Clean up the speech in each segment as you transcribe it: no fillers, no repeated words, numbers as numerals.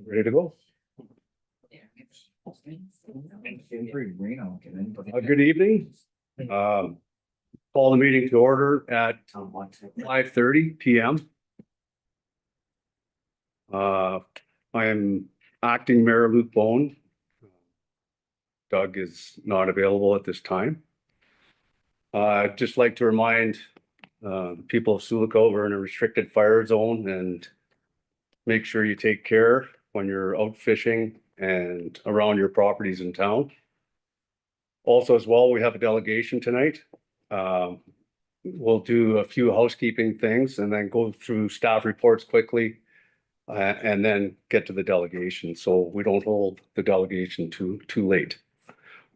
Ready to go? Good evening. Call the meeting to order at 5:30 PM. I am acting Mayor Luke Bone. Doug is not available at this time. I'd just like to remind the people of Sioux we're in a restricted fire zone, and make sure you take care when you're out fishing and around your properties in town. Also, as well, we have a delegation tonight. We'll do a few housekeeping things and then go through staff reports quickly, and then get to the delegation, so we don't hold the delegation too late.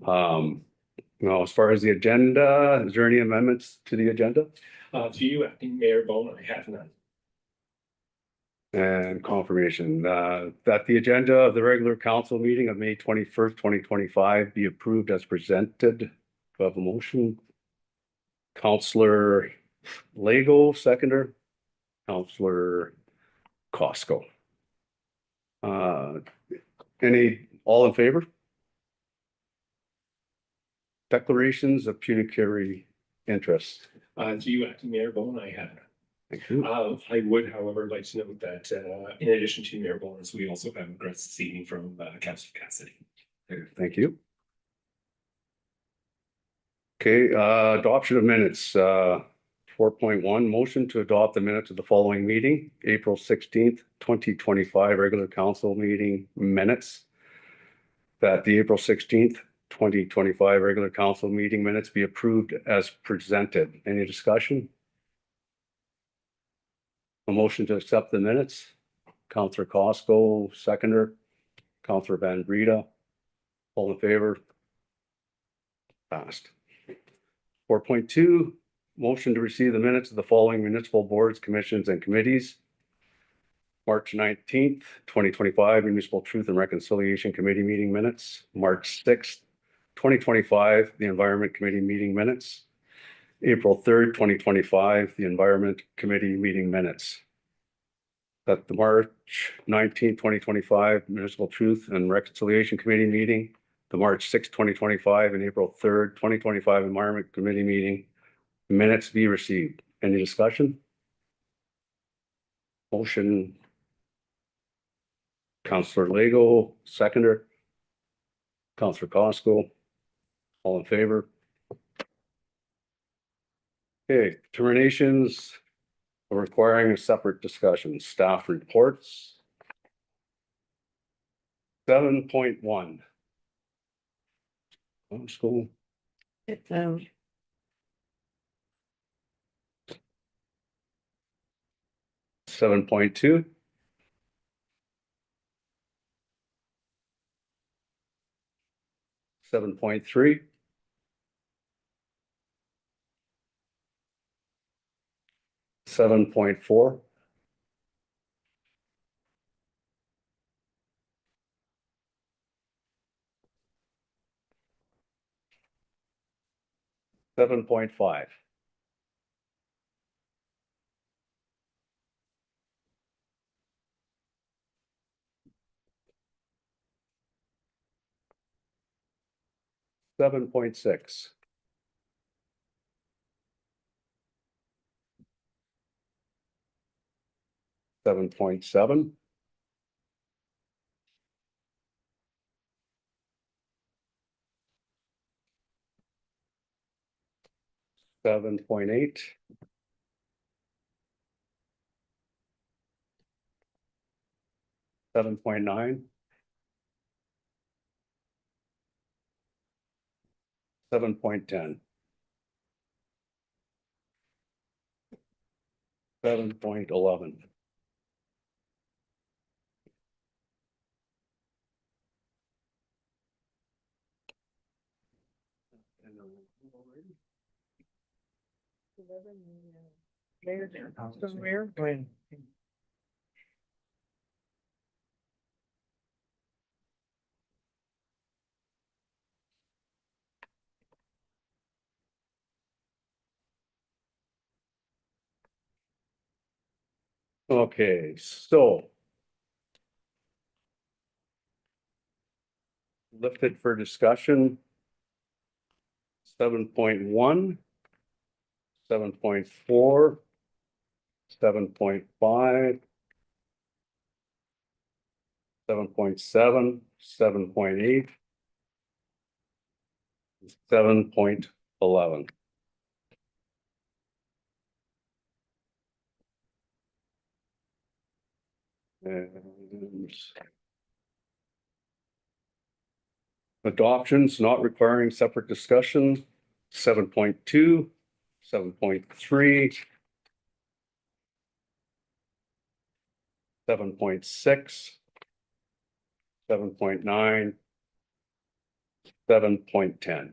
Now, as far as the agenda, is there any amendments to the agenda? To you, acting Mayor Bone, I have none. And confirmation that the agenda of the regular council meeting of May 21st, 2025 be approved as presented. Do I have a motion? Councillor Lego, seconder. Councillor Costco. All in favor? Declarations of pecuniary interest. To you, acting Mayor Bone, I have none. Thank you. I would, however, like to note that in addition to Mayor Bones, we also have regrets this evening from Councillor Cassidy. Thank you. Okay, adoption of minutes. 4.1, motion to adopt the minutes of the following meeting, April 16th, 2025, regular council meeting minutes. That the April 16th, 2025 regular council meeting minutes be approved as presented. Any discussion? A motion to accept the minutes. Councillor Costco, seconder. Councillor Van Breda. All in favor? Passed. 4.2, motion to receive the minutes of the following municipal boards, commissions, and committees. March 19th, 2025, Municipal Truth and Reconciliation Committee meeting minutes. March 6th, 2025, the Environment Committee meeting minutes. April 3rd, 2025, the Environment Committee meeting minutes. That the March 19th, 2025, Municipal Truth and Reconciliation Committee meeting, the March 6th, 2025, and April 3rd, 2025, Environment Committee meeting minutes be received. Any discussion? Motion. Councillor Lego, seconder. Councillor Costco. All in favor? Okay, terminations requiring a separate discussion. Staff reports. 7.1. School. 7.2. 7.3. 7.4. 7.5. 7.6. 7.7. 7.8. 7.9. 7.10. 7.11. Okay, so lifted for discussion. 7.1, 7.4, 7.5, 7.7, 7.8, 7.11. And adoptions not requiring separate discussion, 7.2, 7.3, 7.6, 7.9, 7.10.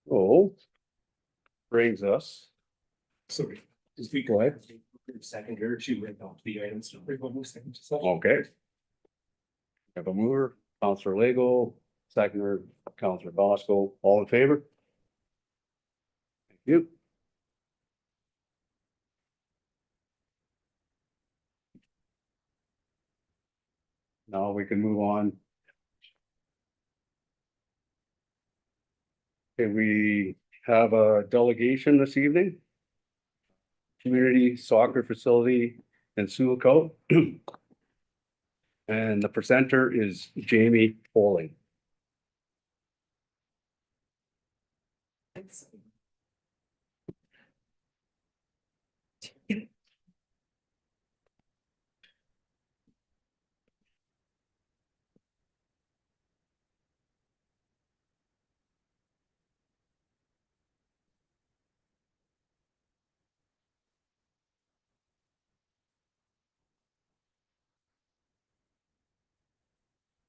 Oh, brings us. Sorry. Just we Go ahead. second here to adopt the items. Okay. Have a mover, Counselor Lego, seconder, Counselor Bosco, all in favor? Thank you. Now we can move on. Okay, we have a delegation this evening. Community soccer facility in Sioux. And the presenter is Jamie Poling.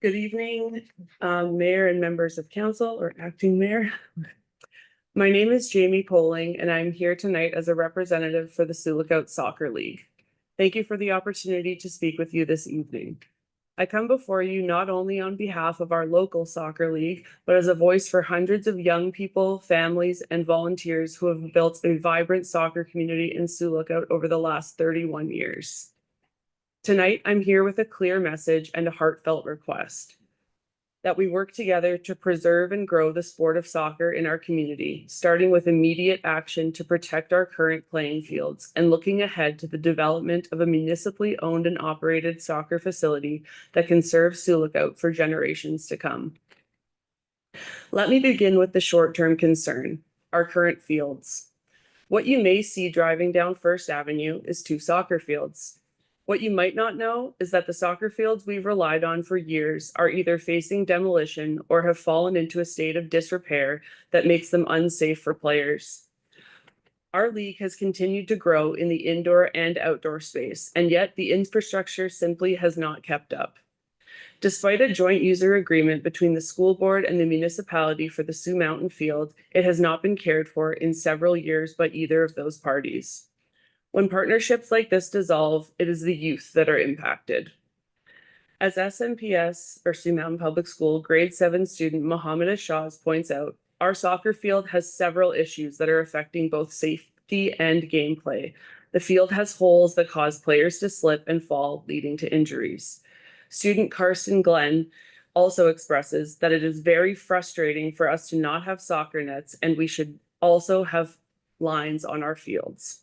Good evening, Mayor and members of council or acting mayor. My name is Jamie Poling and I'm here tonight as a representative for the Sioux Soccer League. Thank you for the opportunity to speak with you this evening. I come before you not only on behalf of our local soccer league, but as a voice for hundreds of young people, families, and volunteers who have built a vibrant soccer community in Sioux over the last 31 years. Tonight, I'm here with a clear message and a heartfelt request that we work together to preserve and grow the sport of soccer in our community, starting with immediate action to protect our current playing fields and looking ahead to the development of a municipally owned and operated soccer facility that can serve Sioux for generations to come. Let me begin with the short-term concern, our current fields. What you may see driving down First Avenue is 2 soccer fields. What you might not know is that the soccer fields we've relied on for years are either facing demolition or have fallen into a state of disrepair that makes them unsafe for players. Our league has continued to grow in the indoor and outdoor space, and yet the infrastructure simply has not kept up. Despite a joint user agreement between the school board and the municipality for the Sioux Mountain Field, it has not been cared for in several years by either of those parties. When partnerships like this dissolve, it is the youth that are impacted. As SMPS, or Sioux Mountain Public School, grade 7 student Mohammed Ashaz points out, our soccer field has several issues that are affecting both safety and gameplay. The field has holes that cause players to slip and fall, leading to injuries. Student Karsten Glenn also expresses that it is very frustrating for us to not have soccer nets, and we should also have lines on our fields.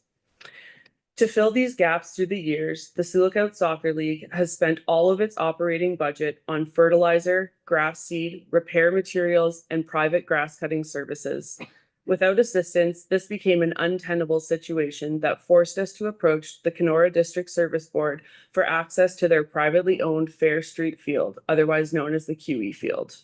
To fill these gaps through the years, the Sioux Soccer League has spent all of its operating budget on fertilizer, grass seed, repair materials, and private grass cutting services. Without assistance, this became an untenable situation that forced us to approach the Kenora District Service Board for access to their privately owned Fair Street Field, otherwise known as the QE Field.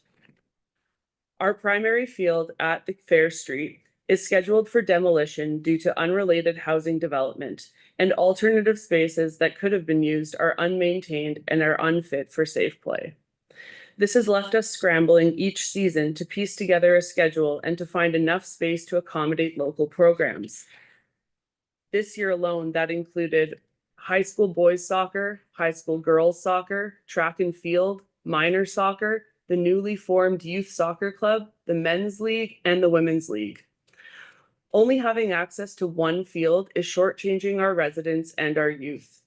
Our primary field at the Fair Street is scheduled for demolition due to unrelated housing development, and alternative spaces that could have been used are unmaintained and are unfit for safe play. This has left us scrambling each season to piece together a schedule and to find enough space to accommodate local programs. This year alone, that included high school boys soccer, high school girls soccer, track and field, minor soccer, the newly formed youth soccer club, the men's league, and the women's league. Only having access to one field is shortchanging our residents and our youth.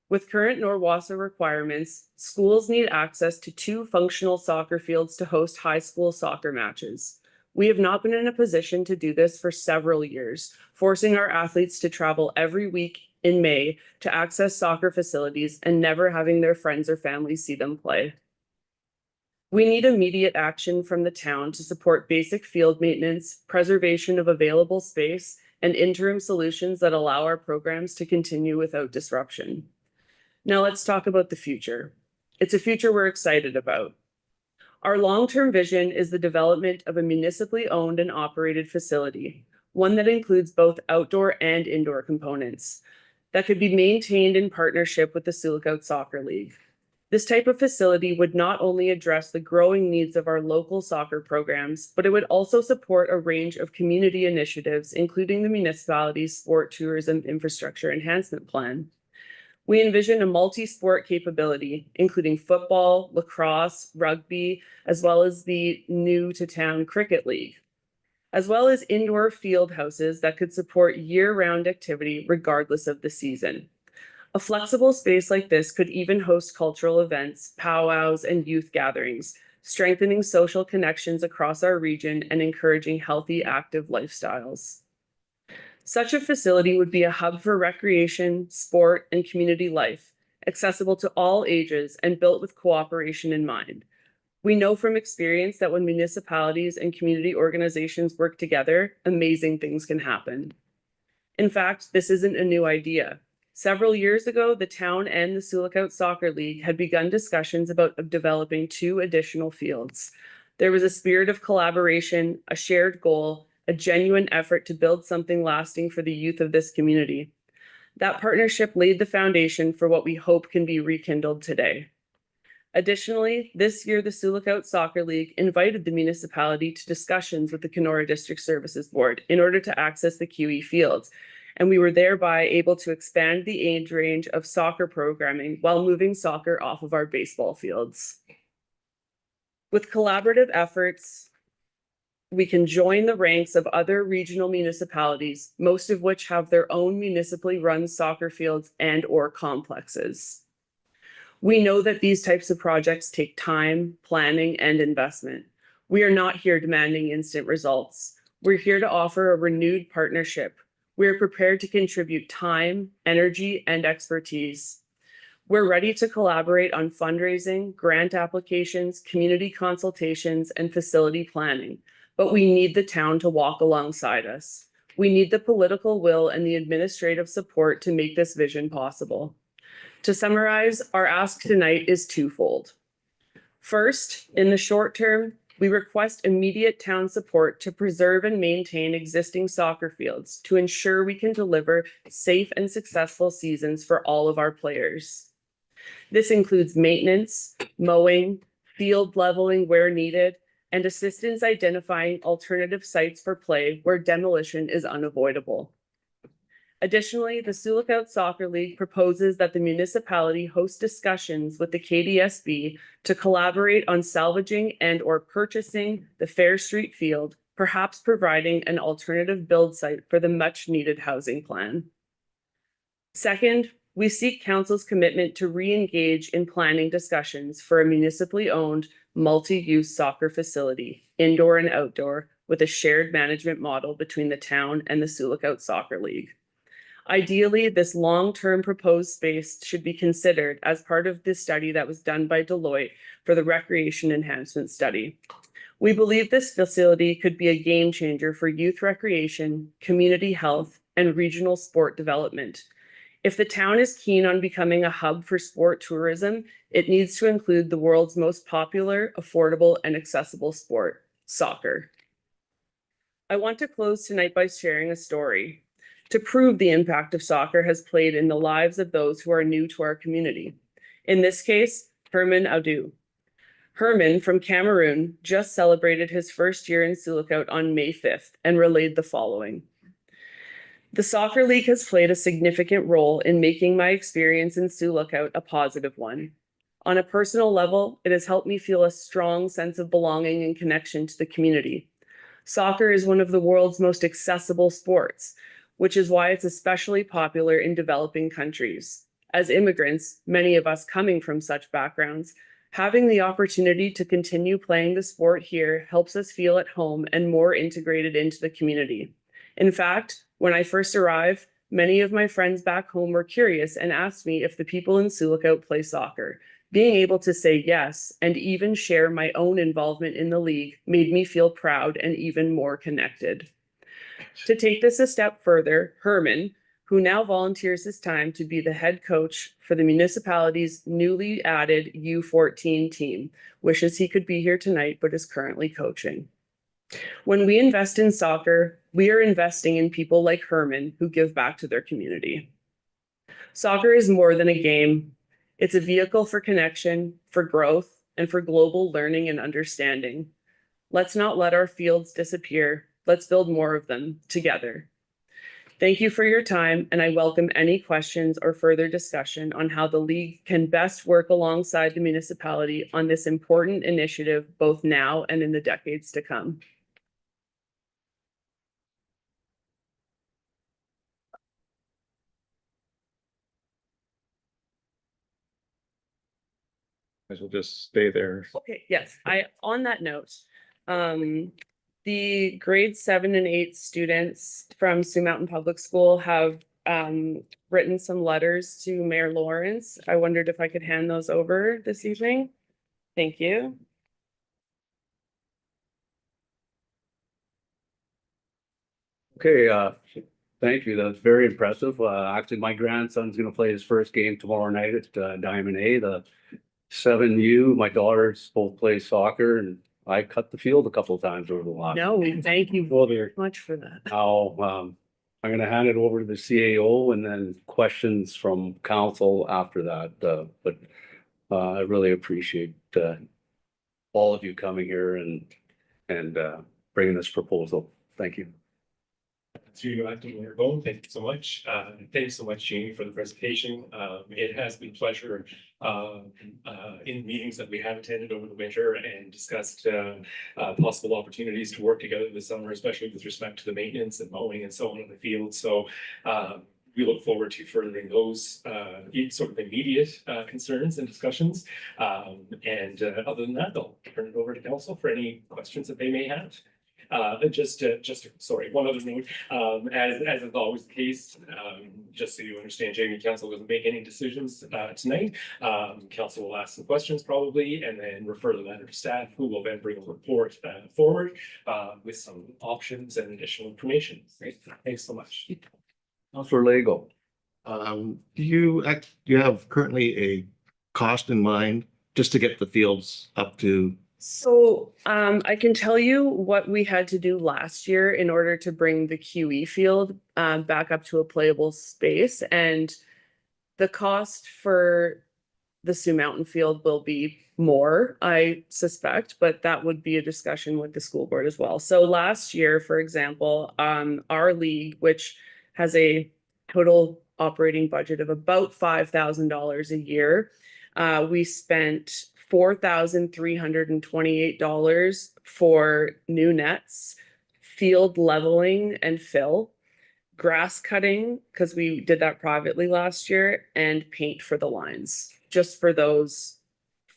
With current Norwassa requirements, schools need access to 2 functional soccer fields to host high school soccer matches. We have not been in a position to do this for several years, forcing our athletes to travel every week in May to access soccer facilities and never having their friends or families see them play. We need immediate action from the town to support basic field maintenance, preservation of available space, and interim solutions that allow our programs to continue without disruption. Now let's talk about the future. It's a future we're excited about. Our long-term vision is the development of a municipally owned and operated facility, one that includes both outdoor and indoor components, that could be maintained in partnership with the Sioux Soccer League. This type of facility would not only address the growing needs of our local soccer programs, but it would also support a range of community initiatives, including the municipality's sport tourism infrastructure enhancement plan. We envision a multi-sport capability, including football, lacrosse, rugby, as well as the new to town cricket league, as well as indoor field houses that could support year-round activity regardless of the season. A flexible space like this could even host cultural events, powwows, and youth gatherings, strengthening social connections across our region and encouraging healthy, active lifestyles. Such a facility would be a hub for recreation, sport, and community life, accessible to all ages and built with cooperation in mind. We know from experience that when municipalities and community organizations work together, amazing things can happen. In fact, this isn't a new idea. Several years ago, the town and the Sioux Soccer League had begun discussions about developing 2 additional fields. There was a spirit of collaboration, a shared goal, a genuine effort to build something lasting for the youth of this community. That partnership laid the foundation for what we hope can be rekindled today. Additionally, this year, the Sioux Soccer League invited the municipality to discussions with the Kenora District Services Board in order to access the QE fields, and we were thereby able to expand the age range of soccer programming while moving soccer off of our baseball fields. With collaborative efforts, we can join the ranks of other regional municipalities, most of which have their own municipally run soccer fields and/or complexes. We know that these types of projects take time, planning, and investment. We are not here demanding instant results. We're here to offer a renewed partnership. We're prepared to contribute time, energy, and expertise. We're ready to collaborate on fundraising, grant applications, community consultations, and facility planning. But we need the town to walk alongside us. We need the political will and the administrative support to make this vision possible. To summarize, our ask tonight is twofold. First, in the short term, we request immediate town support to preserve and maintain existing soccer fields to ensure we can deliver safe and successful seasons for all of our players. This includes maintenance, mowing, field leveling where needed, and assistance identifying alternative sites for play where demolition is unavoidable. Additionally, the Sioux Soccer League proposes that the municipality host discussions with the KDSB to collaborate on salvaging and/or purchasing the Fair Street field, perhaps providing an alternative build site for the much-needed housing plan. Second, we seek council's commitment to re-engage in planning discussions for a municipally owned, multi-use soccer facility, indoor and outdoor, with a shared management model between the town and the Sioux Soccer League. Ideally, this long-term proposed space should be considered as part of the study that was done by Deloitte for the Recreation Enhancement Study. We believe this facility could be a game changer for youth recreation, community health, and regional sport development. If the town is keen on becoming a hub for sport tourism, it needs to include the world's most popular, affordable, and accessible sport, soccer. I want to close tonight by sharing a story to prove the impact of soccer has played in the lives of those who are new to our community. In this case, Herman Audu. Herman from Cameroon just celebrated his first year in Sioux on May 5th and relayed the following. The soccer league has played a significant role in making my experience in Sioux a positive one. On a personal level, it has helped me feel a strong sense of belonging and connection to the community. Soccer is one of the world's most accessible sports, which is why it's especially popular in developing countries. As immigrants, many of us coming from such backgrounds, having the opportunity to continue playing the sport here helps us feel at home and more integrated into the community. In fact, when I first arrived, many of my friends back home were curious and asked me if the people in Sioux play soccer. Being able to say yes and even share my own involvement in the league made me feel proud and even more connected. To take this a step further, Herman, who now volunteers his time to be the head coach for the municipality's newly added U14 team, wishes he could be here tonight but is currently coaching. When we invest in soccer, we are investing in people like Herman who give back to their community. Soccer is more than a game. It's a vehicle for connection, for growth, and for global learning and understanding. Let's not let our fields disappear. Let's build more of them together. Thank you for your time, and I welcome any questions or further discussion on how the league can best work alongside the municipality on this important initiative, both now and in the decades to come. Guys will just stay there. Okay, yes, on that note, the grade 7 and 8 students from Sioux Mountain Public School have written some letters to Mayor Lawrence. I wondered if I could hand those over this evening. Thank you. Okay, thank you. That's very impressive. Actually, my grandson's gonna play his first game tomorrow night at Diamond A, the 7U. My daughters both play soccer and I cut the field a couple of times over the last. No, thank you Well, there. very much for that. Now, I'm gonna hand it over to the CAO and then questions from council after that. But I really appreciate all of you coming here and bringing this proposal. Thank you. To Acting Mayor Bone, thank you so much. Thanks so much, Jamie, for the presentation. It has been a pleasure in meetings that we have attended over the winter and discussed possible opportunities to work together this summer, especially with respect to the maintenance and mowing and so on in the field. So we look forward to furthering those sort of immediate concerns and discussions. And other than that, I'll turn it over to council for any questions that they may have. Sorry, one other note, as is always the case, just so you understand, Jamie, council doesn't make any decisions tonight. Council will ask some questions probably and then refer the matter to staff, who will then bring a report forward with some options and additional information. Great, thanks so much. Councilor Lego. Do you have currently a cost in mind just to get the fields up to? So I can tell you what we had to do last year in order to bring the QE field back up to a playable space. And the cost for the Sioux Mountain field will be more, I suspect, but that would be a discussion with the school board as well. So last year, for example, our league, which has a total operating budget of about $5,000 a year, we spent $4,328 for new nets, field leveling and fill, grass cutting, because we did that privately last year, and paint for the lines, just for those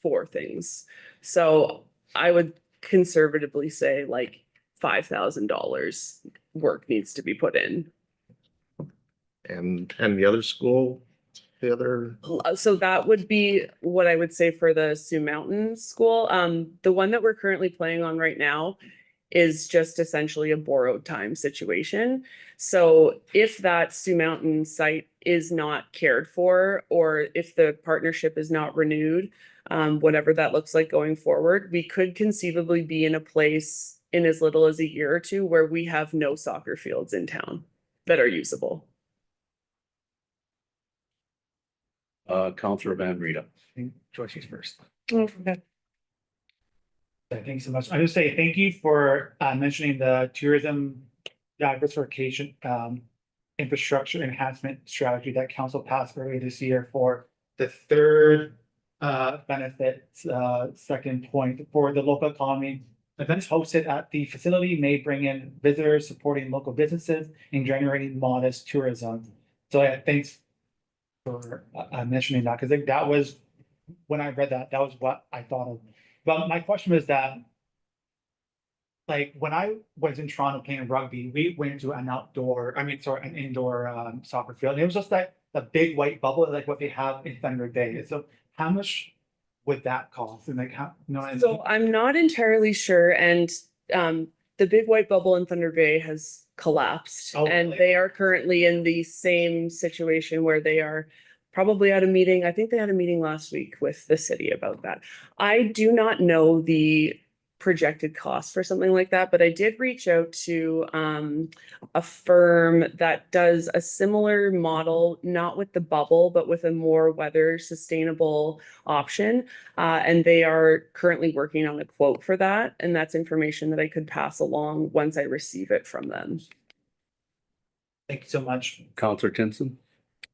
4 things. So I would conservatively say like $5,000 work needs to be put in. And the other school, So that would be what I would say for the Sioux Mountain School. The one that we're currently playing on right now is just essentially a borrowed time situation. So if that Sioux Mountain site is not cared for, or if the partnership is not renewed, whatever that looks like going forward, we could conceivably be in a place in as little as a year or 2 where we have no soccer fields in town that are usable. Councilor Van Rita. Georgie's first. Okay. Thanks so much. I just say thank you for mentioning the tourism diversification infrastructure enhancement strategy that council passed earlier this year for the 3rd benefit, 2nd point for the local economy events hosted at the facility may bring in visitors, supporting local businesses and generating modest tourism. So yeah, thanks for mentioning that, because I think that was, when I read that, that was what I thought of. But my question was that, like, when I was in Toronto playing rugby, we went to an an indoor soccer field. And it was just like the big white bubble, like what they have in Thunder Bay. So how much would that cost? And like how, you know, and So I'm not entirely sure, and the big white bubble in Thunder Bay has collapsed. Oh, And really? they are currently in the same situation where they are probably at a meeting. I think they had a meeting last week with the city about that. I do not know the projected cost for something like that, but I did reach out to a firm that does a similar model, not with the bubble, but with a more weather sustainable option. And they are currently working on a quote for that. And that's information that I could pass along once I receive it from them. thank you so much. Counselor Tinson?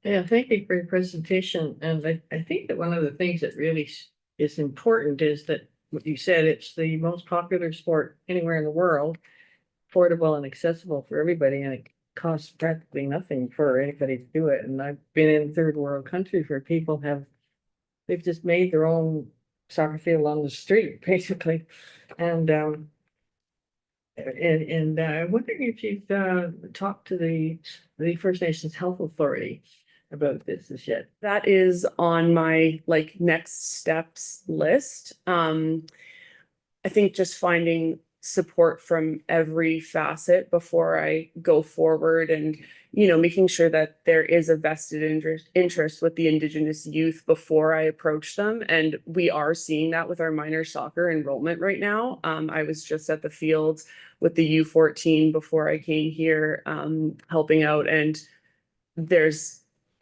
Yeah, thank you for your presentation. And I think that one of the things that really is important is that what you said, it's the most popular sport anywhere in the world, affordable and accessible for everybody, and it costs practically nothing for anybody to do it. And I've been in third world countries where people they've just made their own soccer field on the street, basically. And I'm wondering if you've talked to the First Nations Health Authority about this as yet. That is on my next steps list. I think just finding support from every facet before I go forward, and making sure that there is a vested interest with the Indigenous youth before I approach them. And we are seeing that with our minor soccer enrollment right now. I was just at the fields with the U14 before I came here, helping out, and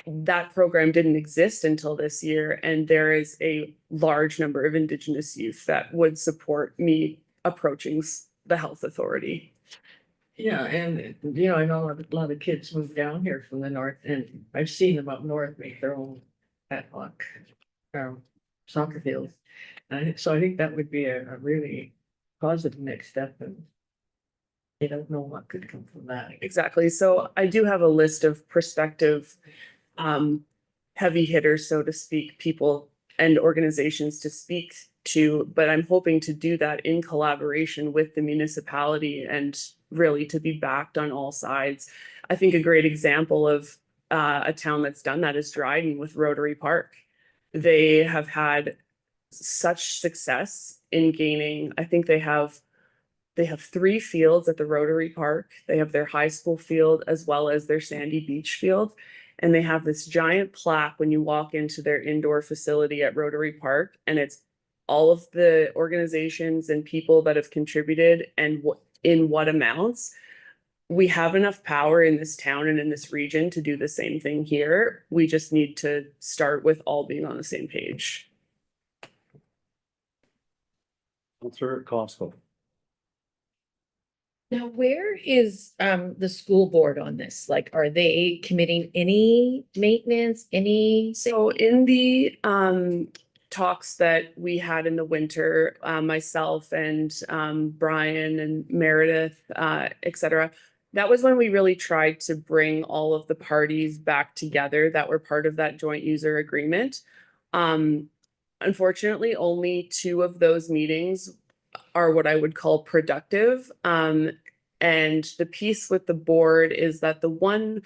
that program didn't exist until this year, and there is a large number of Indigenous youth that would support me approaching the health authority. Yeah, and I know a lot of kids move down here from the north, and I've seen them up north make their own ad hoc soccer fields. So I think that would be a really positive next step, and I don't know what could come from that. Exactly. So I do have a list of prospective heavy hitters, so to speak, people and organizations to speak to, but I'm hoping to do that in collaboration with the municipality and really to be backed on all sides. I think a great example of a town that's done that is Dryden with Rotary Park. They have had such success in gaining, I think they have 3 fields at the Rotary Park. They have their high school field as well as their Sandy Beach field. And they have this giant plaque when you walk into their indoor facility at Rotary Park. And it's all of the organizations and people that have contributed and in what amounts. We have enough power in this town and in this region to do the same thing here. We just need to start with all being on the same page. Counselor Costco? Now, where is the school board on this? Like, are they committing any maintenance, any? So in the talks that we had in the winter, myself and Brian and Meredith, etc., that was when we really tried to bring all of the parties back together that were part of that joint user agreement. Unfortunately, only 2 of those meetings are what I would call productive. And the piece with the board is that the one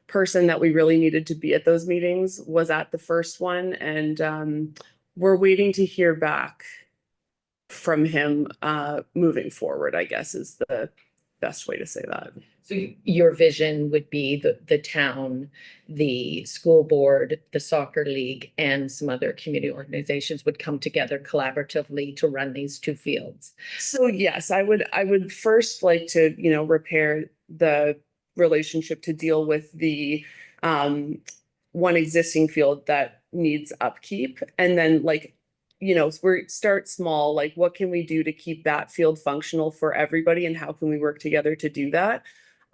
person that we really needed to be at those meetings was at the first one. And we're waiting to hear back from him moving forward, I guess is the best way to say that. So your vision would be the town, the school board, the soccer league, and some other community organizations would come together collaboratively to run these 2 fields. So yes, I would first like to, repair the relationship to deal with the one existing field that needs upkeep. And then start small, like what can we do to keep that field functional for everybody and how can we work together to do that?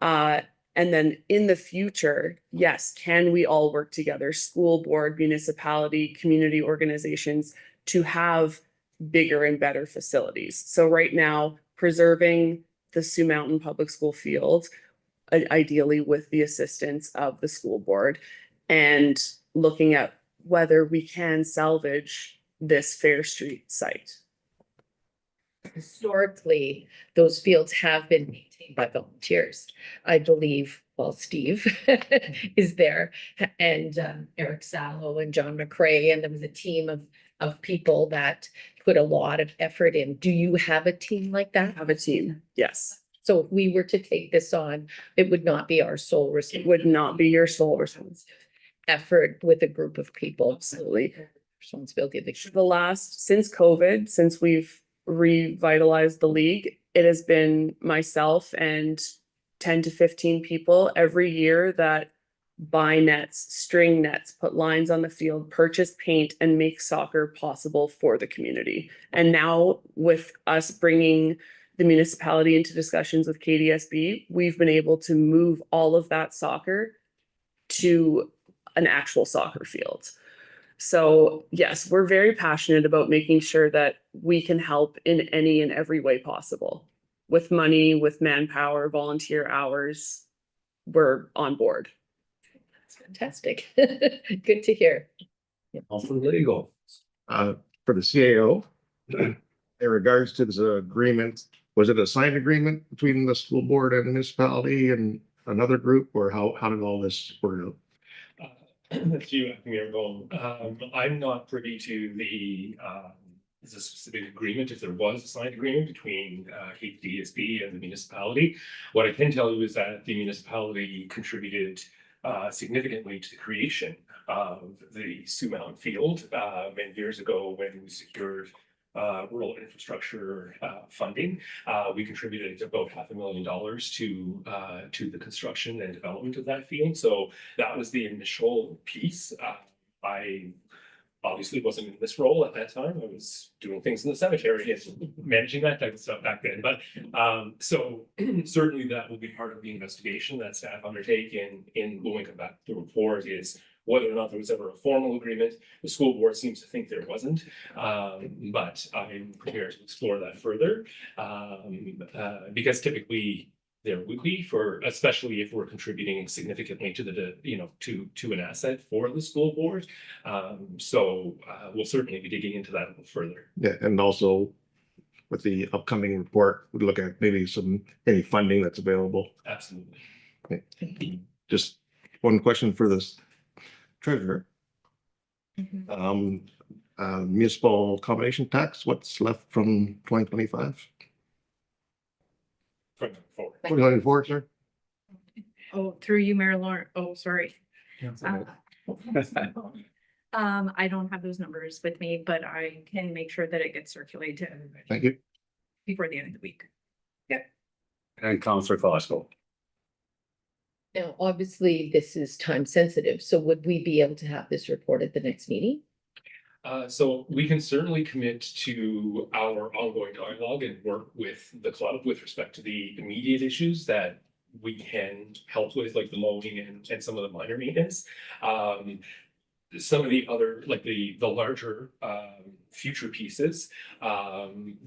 And then in the future, yes, can we all work together, school board, municipality, community organizations, to have bigger and better facilities? So right now, preserving the Sioux Mountain Public School field, ideally with the assistance of the school board, and looking at whether we can salvage this Fair Street site. Historically, those fields have been maintained by volunteers. I believe, well, Steve is there and Eric Sallow and John McCrae, and there was a team of people that put a lot of effort in. Do you have a team like that? Have a team, yes. So if we were to take this on, it would not be our sole It would not be your sole responsibility. effort with a group of people. Absolutely. Responsibility of the. Since COVID, since we've revitalized the league, it has been myself and 10 to 15 people every year that buy nets, string nets, put lines on the field, purchase paint, and make soccer possible for the community. And now with us bringing the municipality into discussions with KDSB, we've been able to move all of that soccer to an actual soccer field. So yes, we're very passionate about making sure that we can help in any and every way possible. With money, with manpower, volunteer hours, we're on board. That's fantastic. Good to hear. Counselor Legal. For the CAO, in regards to this agreement, was it a signed agreement between the school board and the municipality and another group, or how did all this work out? That's you, Mayor Gold. I'm not privy to the specific agreement, if there was a signed agreement between KDSB and the municipality. What I can tell you is that the municipality contributed significantly to the creation of the Sioux Mountain Field many years ago when we secured rural infrastructure funding. We contributed about $500,000 to the construction and development of that field. So that was the initial piece. I obviously wasn't in this role at that time. I was doing things in the cemetery and managing that type of stuff back then. But so certainly that will be part of the investigation that staff undertake in when we come back to the report is whether or not there was ever a formal agreement. The school board seems to think there wasn't, but I'm prepared to explore that further because typically there would be for, especially if we're contributing significantly to the, to an asset for the school board. So we'll certainly be digging into that a little further. Yeah, and also with the upcoming report, we'd look at maybe any funding that's available. Absolutely. Just one question for this treasurer. Municipal combination tax, what's left from 2025? From forward. 2024, sir? Oh, through you, Mayor Lauren. Oh, sorry. I don't have those numbers with me, but I can make sure that it gets circulated to everybody Thank you. before the end of the week. And Counselor Fosco. Now, obviously, this is time sensitive, so would we be able to have this report at the next meeting? So we can certainly commit to our ongoing dialogue and work with the club with respect to the immediate issues that we can help with, like the mowing and some of the minor maintenance. Some of the other, like the larger future pieces,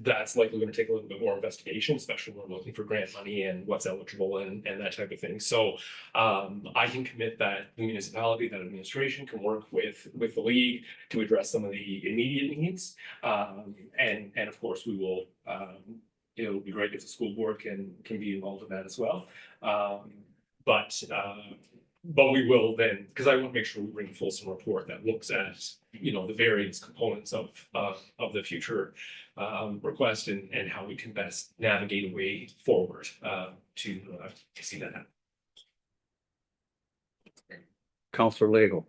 that's likely going to take a little bit more investigation, especially when we're looking for grant money and what's eligible and that type of thing. So I can commit that the municipality, that administration can work with the league to address some of the immediate needs. And of course, we will, it'll be great if the school board can be involved in that as well. But we will then, because I want to make sure we bring a fulsome report that looks at, the various components of the future request and how we can best navigate a way forward to see that happen. Counselor Legal.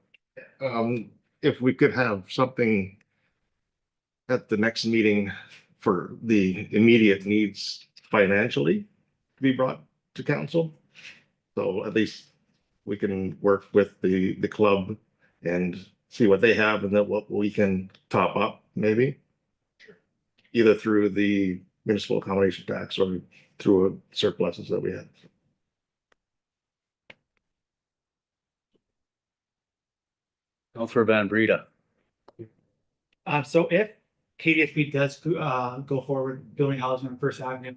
If we could have something at the next meeting for the immediate needs financially to be brought to council. So at least we can work with the club and see what they have and then what we can top up maybe. Sure. Either through the municipal accommodation tax or through surpluses that we have. Counselor Van Breda. So if KDSB does go forward building housing on First Avenue,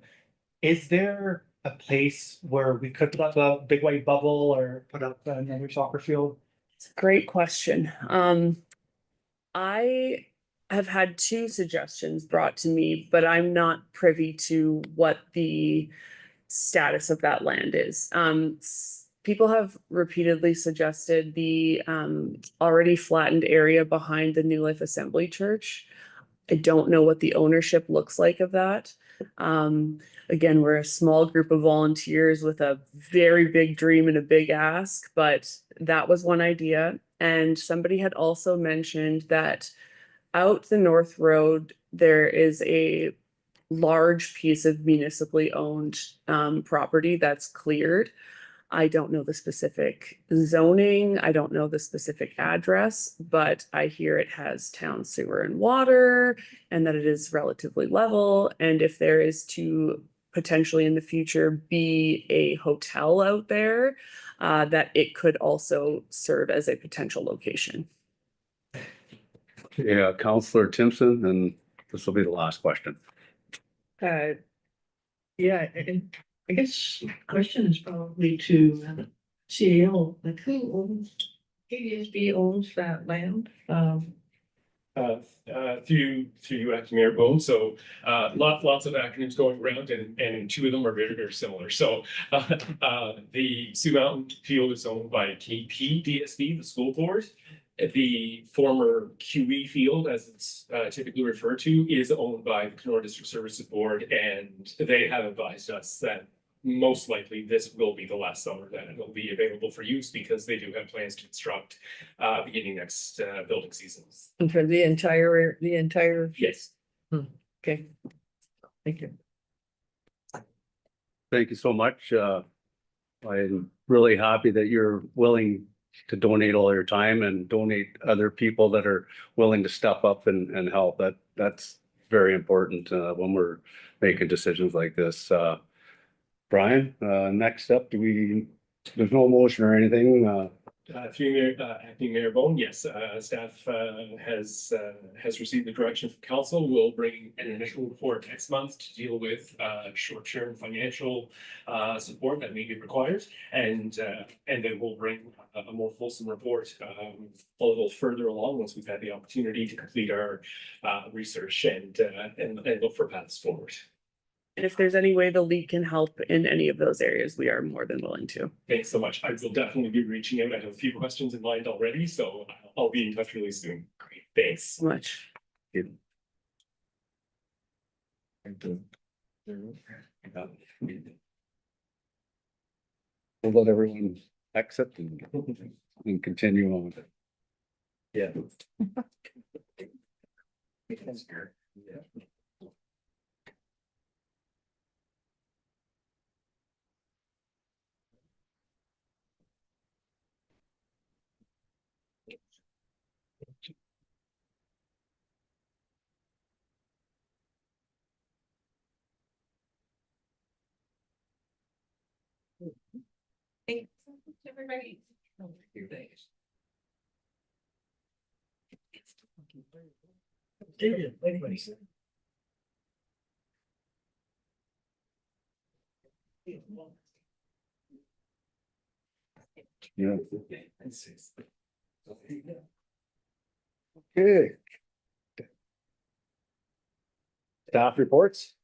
is there a place where we could put up a big white bubble or put up another soccer field? It's a great question. I have had two suggestions brought to me, but I'm not privy to what the status of that land is. People have repeatedly suggested the already flattened area behind the New Life Assembly Church. I don't know what the ownership looks like of that. Again, we're a small group of volunteers with a very big dream and a big ask, but that was one idea. And somebody had also mentioned that out the North Road, there is a large piece of municipally owned property that's cleared. I don't know the specific zoning. I don't know the specific address, but I hear it has town sewer and water and that it is relatively level. And if there is to potentially in the future be a hotel out there, that it could also serve as a potential location. Yeah, Counselor Timpson, and this will be the last question. Yeah, and I guess question is probably to CAO, like who owns, KDSB owns that land? Through you, Acting Mayor Bone. So lots of acronyms going around, and two of them are very, very similar. So the Sioux Mountain Field is owned by KPDSB, the school board. The former QE field, as it's typically referred to, is owned by the Kenora District Services Board, and they have advised us that most likely this will be the last summer that it will be available for use, because they do have plans to construct beginning next building season. And for the entire. Yes. Okay. Thank you. Thank you so much. I'm really happy that you're willing to donate all your time and donate other people that are willing to step up and help. That's very important when we're making decisions like this. Brian, next up, there's no motion or anything. Through Mayor, Acting Mayor Bone, yes, staff has received the direction from council. We'll bring an initial report next month to deal with short-term financial support that may be required, and then we'll bring a more fulsome report a little further along once we've had the opportunity to complete our research and look for paths forward. And if there's any way the league can help in any of those areas, we are more than willing to. Thanks so much. I will definitely be reaching out. I have a few questions in mind already, so I'll be in touch really soon. Great, thanks So much. We'll let everyone exit and continue on. Yeah. Thanks, everybody. Yeah. Okay. Staff reports.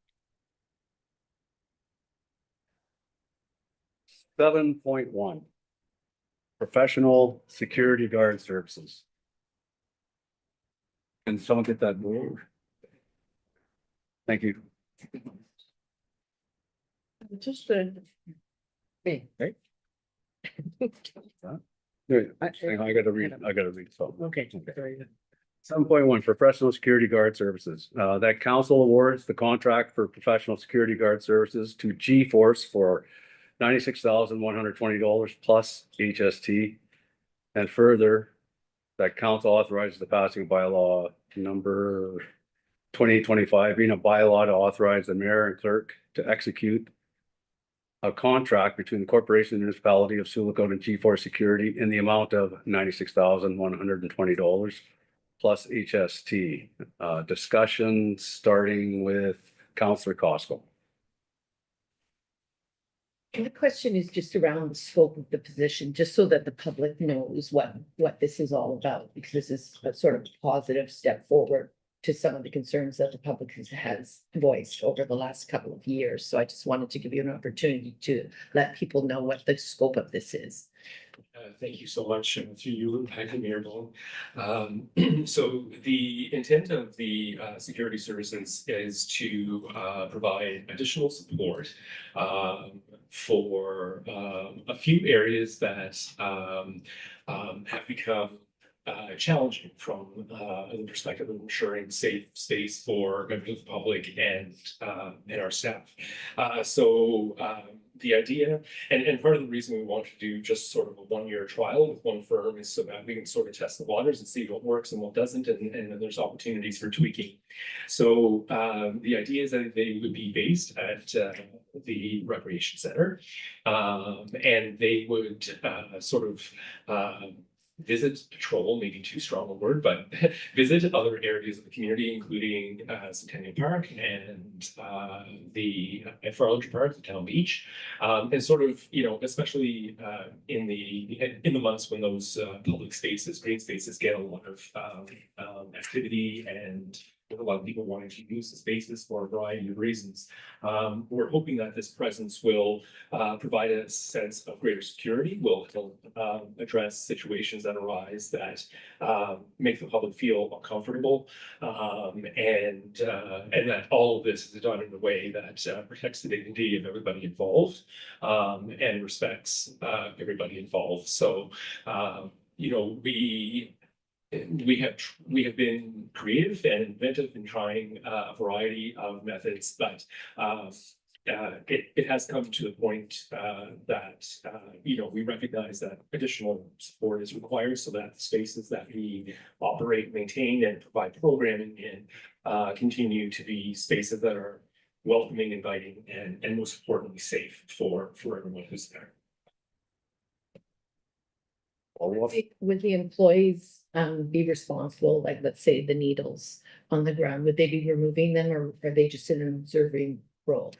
7.1. Professional security guard services. Can someone get that moved? Thank you. Just me. Right. I gotta read something. Okay. 7.1, professional security guard services. That council awards the contract for professional security guard services to G-Force for $96,120 plus HST. And further, that council authorizes the passing of bylaw number 2025, being a bylaw to authorize the mayor and clerk to execute a contract between the corporation and municipality of Sioux and G4 Security in the amount of $96,120 plus HST. Discussion starting with Councillor Costco. My question is just around the scope of the position, just so that the public knows what this is all about, because this is a sort of positive step forward to some of the concerns that the public has voiced over the last couple of years. So I just wanted to give you an opportunity to let people know what the scope of this is. Thank you so much to you, Acting Mayor Bone. So the intent of the security services is to provide additional support for a few areas that have become challenging from the perspective of ensuring safe space for members of the public and our staff. The idea, and part of the reason we want to do just sort of a one-year trial with one firm is so that we can sort of test the waters and see what works and what doesn't, and then there's opportunities for tweaking. So the idea is that they would be based at the recreation center, and they would sort of visit, patrol, maybe too strong a word, but visit other areas of the community, including Centennial Park and the Farlinger Park, the town beach, and sort of, you know, especially in the months when those public spaces, green spaces, get a lot of activity and with a lot of people wanting to use the spaces for a variety of reasons. We're hoping that this presence will provide a sense of greater security, will address situations that arise that make the public feel uncomfortable, and that all of this is done in a way that protects the dignity of everybody involved, and respects everybody involved. So, you know, we have been creative and inventive in trying a variety of methods, but it has come to the point that you know, we recognize that additional support is required so that the spaces that we operate, maintain, and provide programming in continue to be spaces that are welcoming, inviting, and most importantly, safe for everyone who's there. Would the employees be responsible, like, let's say the needles on the ground, would they be removing them, or are they just in an observing role?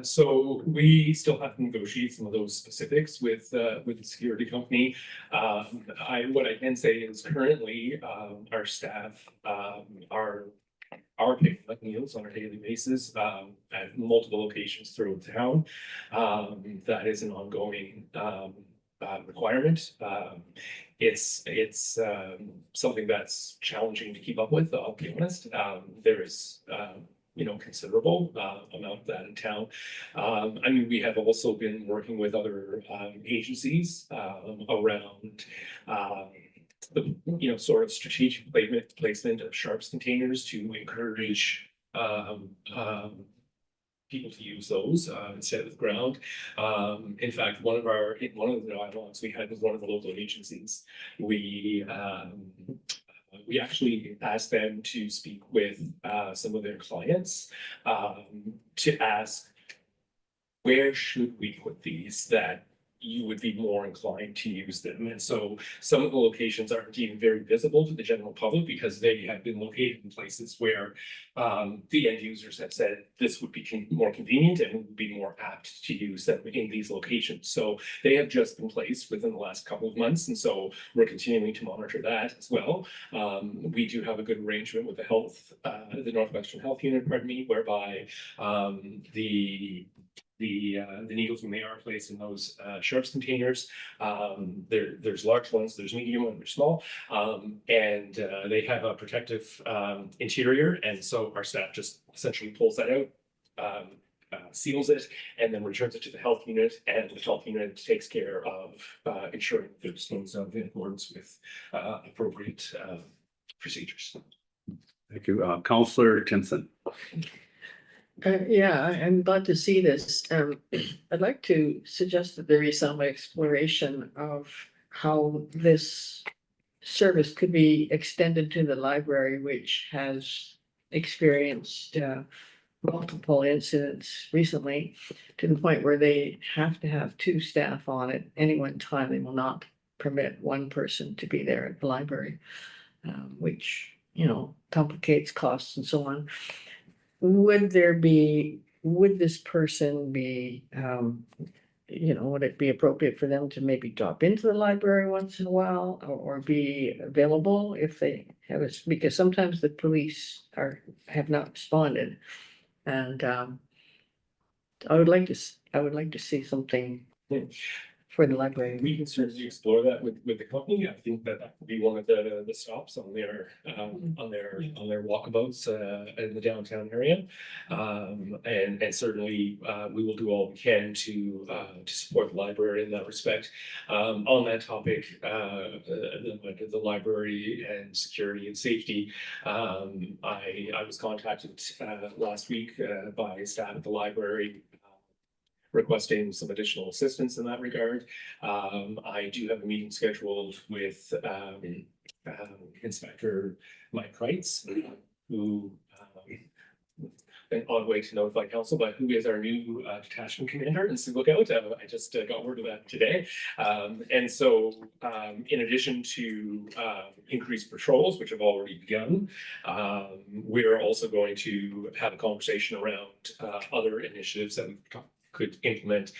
So we still have to negotiate some of those specifics with the security company. What I can say is currently our staff are picking up meals on a daily basis at multiple locations throughout town. That is an ongoing requirement. It's something that's challenging to keep up with, I'll be honest. There is you know, considerable amount of that in town. I mean, we have also been working with other agencies around the, you know, sort of strategic placement of sharps containers to encourage people to use those instead of the ground. In fact, one of the dialogues we had with one of the local agencies, we actually asked them to speak with some of their clients to ask, where should we put these that you would be more inclined to use them? And so some of the locations aren't even very visible to the general public because they have been located in places where the end users have said this would be more convenient and would be more apt to use them in these locations. So they have just been placed within the last couple of months. And so we're continuing to monitor that as well. We do have a good arrangement with the Northwestern Health Unit, whereby the needles, when they are placed in those sharps containers, there's large ones, there's medium ones, there's small, and they have a protective interior, and so our staff just essentially pulls that out, seals it, and then returns it to the health unit, and the health unit takes care of ensuring they're disposed of in accordance with appropriate procedures. Thank you. Councillor Timpson. Yeah, I'm glad to see this. I'd like to suggest that there is some exploration of how this service could be extended to the library, which has experienced multiple incidents recently, to the point where they have to have two staff on at any one time. They will not permit one person to be there at the library, which, you know, complicates costs and so on. Would this person be you know, would it be appropriate for them to maybe drop into the library once in a while or be available if they have us, because sometimes the police have not responded. And I would like to see something for the library. We can certainly explore that with the company. I think that that could be one of the stops on their walkabouts in the downtown area. And certainly we will do all we can to support the library in that respect. On that topic, the library and security and safety, I was contacted last week by staff at the library requesting some additional assistance in that regard. I do have a meeting scheduled with Inspector Mike Kreitz, who an odd way to notify council, but who is our new detachment commander in Sioux Lookout. I just got word of that today. And so in addition to increased patrols, which have already begun, we're also going to have a conversation around other initiatives that we could implement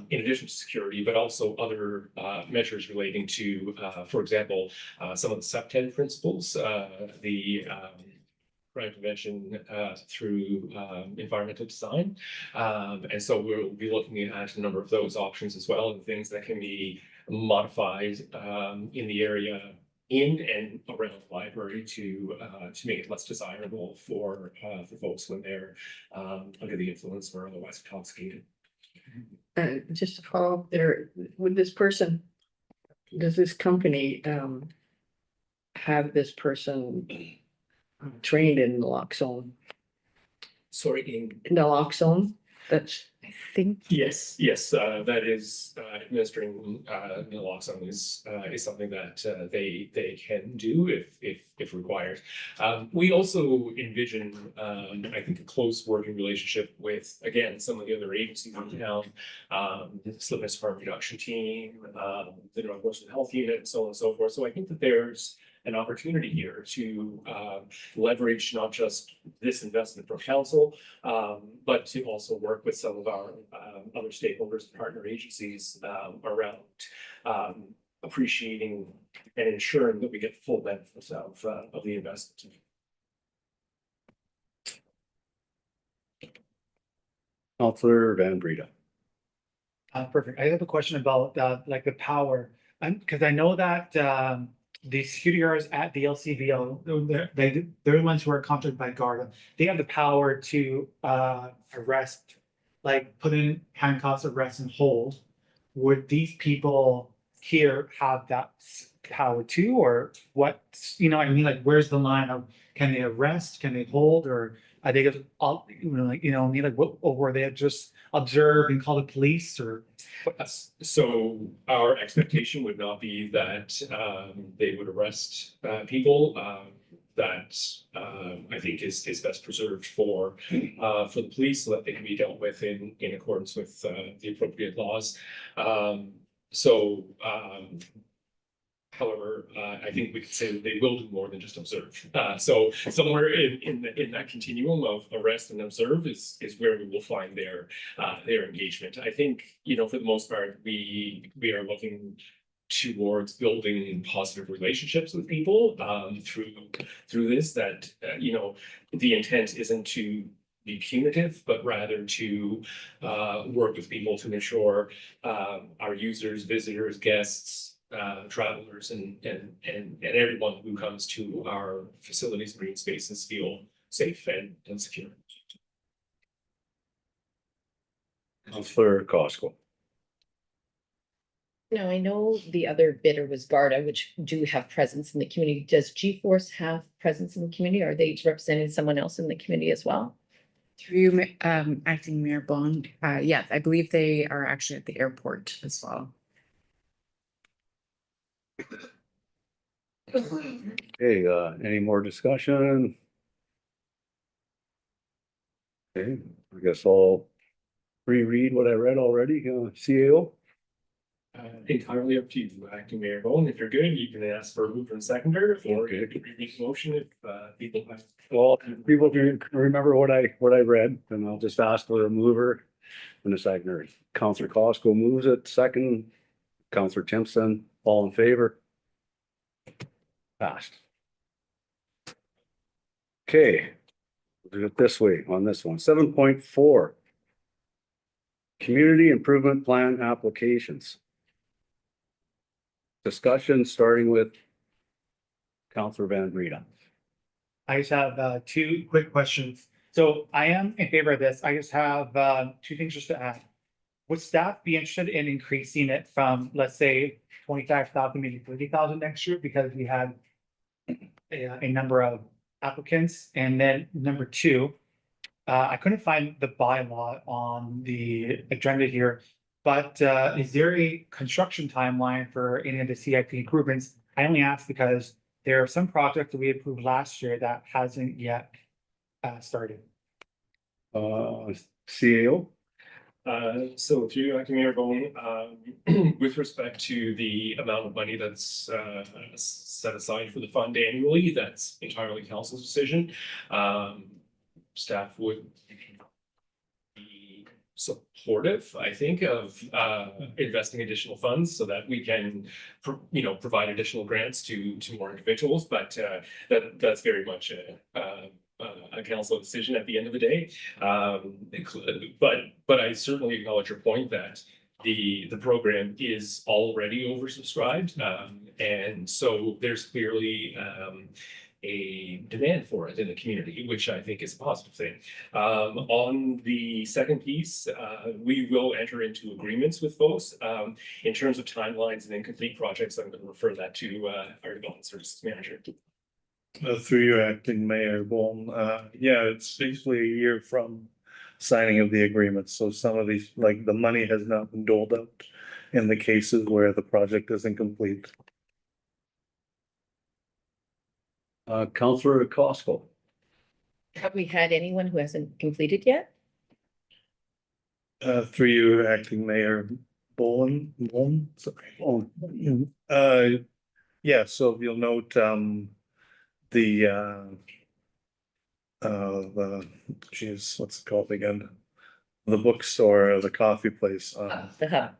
in addition to security, but also other measures relating to, for example, some of the sub-10 principles, the crime prevention through environmental design. And so we'll be looking at a number of those options as well, and things that can be modified in the area in and around the library to make it less desirable for folks when they're under the influence or otherwise intoxicated. Just to follow up there, with this person, does this company have this person trained in naloxone? Sorry, In naloxone? That's, I think yes, that is administering naloxone is something that they can do if required. We also envision, I think, a close working relationship with, again, some of the other agencies in town, the slip and harm reduction team, the Northwestern Health Unit, and so on and so forth. So I think that there's an opportunity here to leverage not just this investment from council, but to also work with some of our other stakeholders and partner agencies around appreciating and ensuring that we get the full benefits of the investment. Councillor Van Breda. Perfect. I have a question about like the power, because I know that the security guards at the LCVO, they're the ones who are contracted by Garda. They have the power to arrest, like put in handcuffs, arrest and hold. Would these people here have that power too, or what? You know, I mean, like, where's the line of can they arrest, can they hold, or are they just all, or were they just observe and call the police, or? So our expectation would not be that they would arrest people. That I think is best preserved for the police so that they can be dealt with in accordance with the appropriate laws. However, I think we could say that they will do more than just observe. So somewhere in that continuum of arrest and observe is where we will find their engagement. I think, for the most part, we are looking towards building positive relationships with people through this. That the intent isn't to be punitive, but rather to work with people to ensure our users, visitors, guests, travelers, and everyone who comes to our facilities, green spaces, feel safe and secure. Councillor Costco. Now, I know the other bidder was Garda, which do have presence in the community. Does G-Force have presence in the community? Are they representing someone else in the community as well? through acting Mayor Bone, yes, I believe they are actually at the airport as well. Okay, any more discussion? Okay, I guess I'll reread what I read already, CAO. Entirely up to you, Acting Mayor Bone. If you're good, you can ask for a mover and seconder, or Okay. you can read the motion if people have. Well, if people can remember what I read, then I'll just ask for a mover from the Sagners. Counselor Costco moves it, second. Counselor Timpson, all in favor? Passed. Okay, we'll do it this way on this one. 7.4. Community Improvement Plan applications. Discussion starting with Counselor Van Breda. I just have two quick questions. So I am in favor of this. I just have two things just to add. Would staff be interested in increasing it from, let's say, 25,000, maybe 30,000 next year, because we had a number of applicants? And then number two, I couldn't find the bylaw on the agenda here, but is there a construction timeline for any of the CIP improvements? I only ask because there are some projects that we approved last year that hasn't yet started. CAO? So through Acting Mayor Bone, with respect to the amount of money that's set aside for the fund annually, that's entirely council's decision. Staff would be supportive, I think, of investing additional funds so that we can, provide additional grants to more individuals, but that's very much a council decision at the end of the day. But I certainly acknowledge your point that the program is already oversubscribed. And so there's clearly a demand for it in the community, which I think is a positive thing. On the second piece, we will enter into agreements with folks. In terms of timelines and incomplete projects, I'm going to refer that to our development services manager. Through you, Acting Mayor Bowles, yeah, it's basically a year from signing of the agreement, so some of these, like, the money has not been doled out in the cases where the project isn't complete. Counselor Costco. Have we had anyone who hasn't completed yet? Through you, Acting Mayor Bowles, sorry. Yeah, so if you'll note, geez, what's it called again? The bookstore, the coffee place, The hub.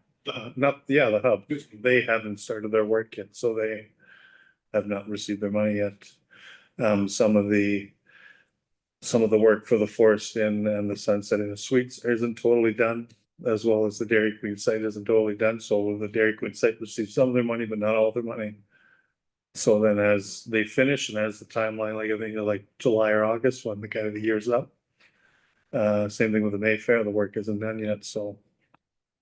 the hub, they haven't started their work yet, so they have not received their money yet. Some of the work for the Forest Inn and the Sunset Inn Suites isn't totally done, as well as the Dairy Queen site isn't totally done, so the Dairy Queen site received some of their money, but not all their money. So then as they finish and as the timeline, like I think like July or August, when the kind of the year's up. Same thing with the Mayfair, the work isn't done yet, so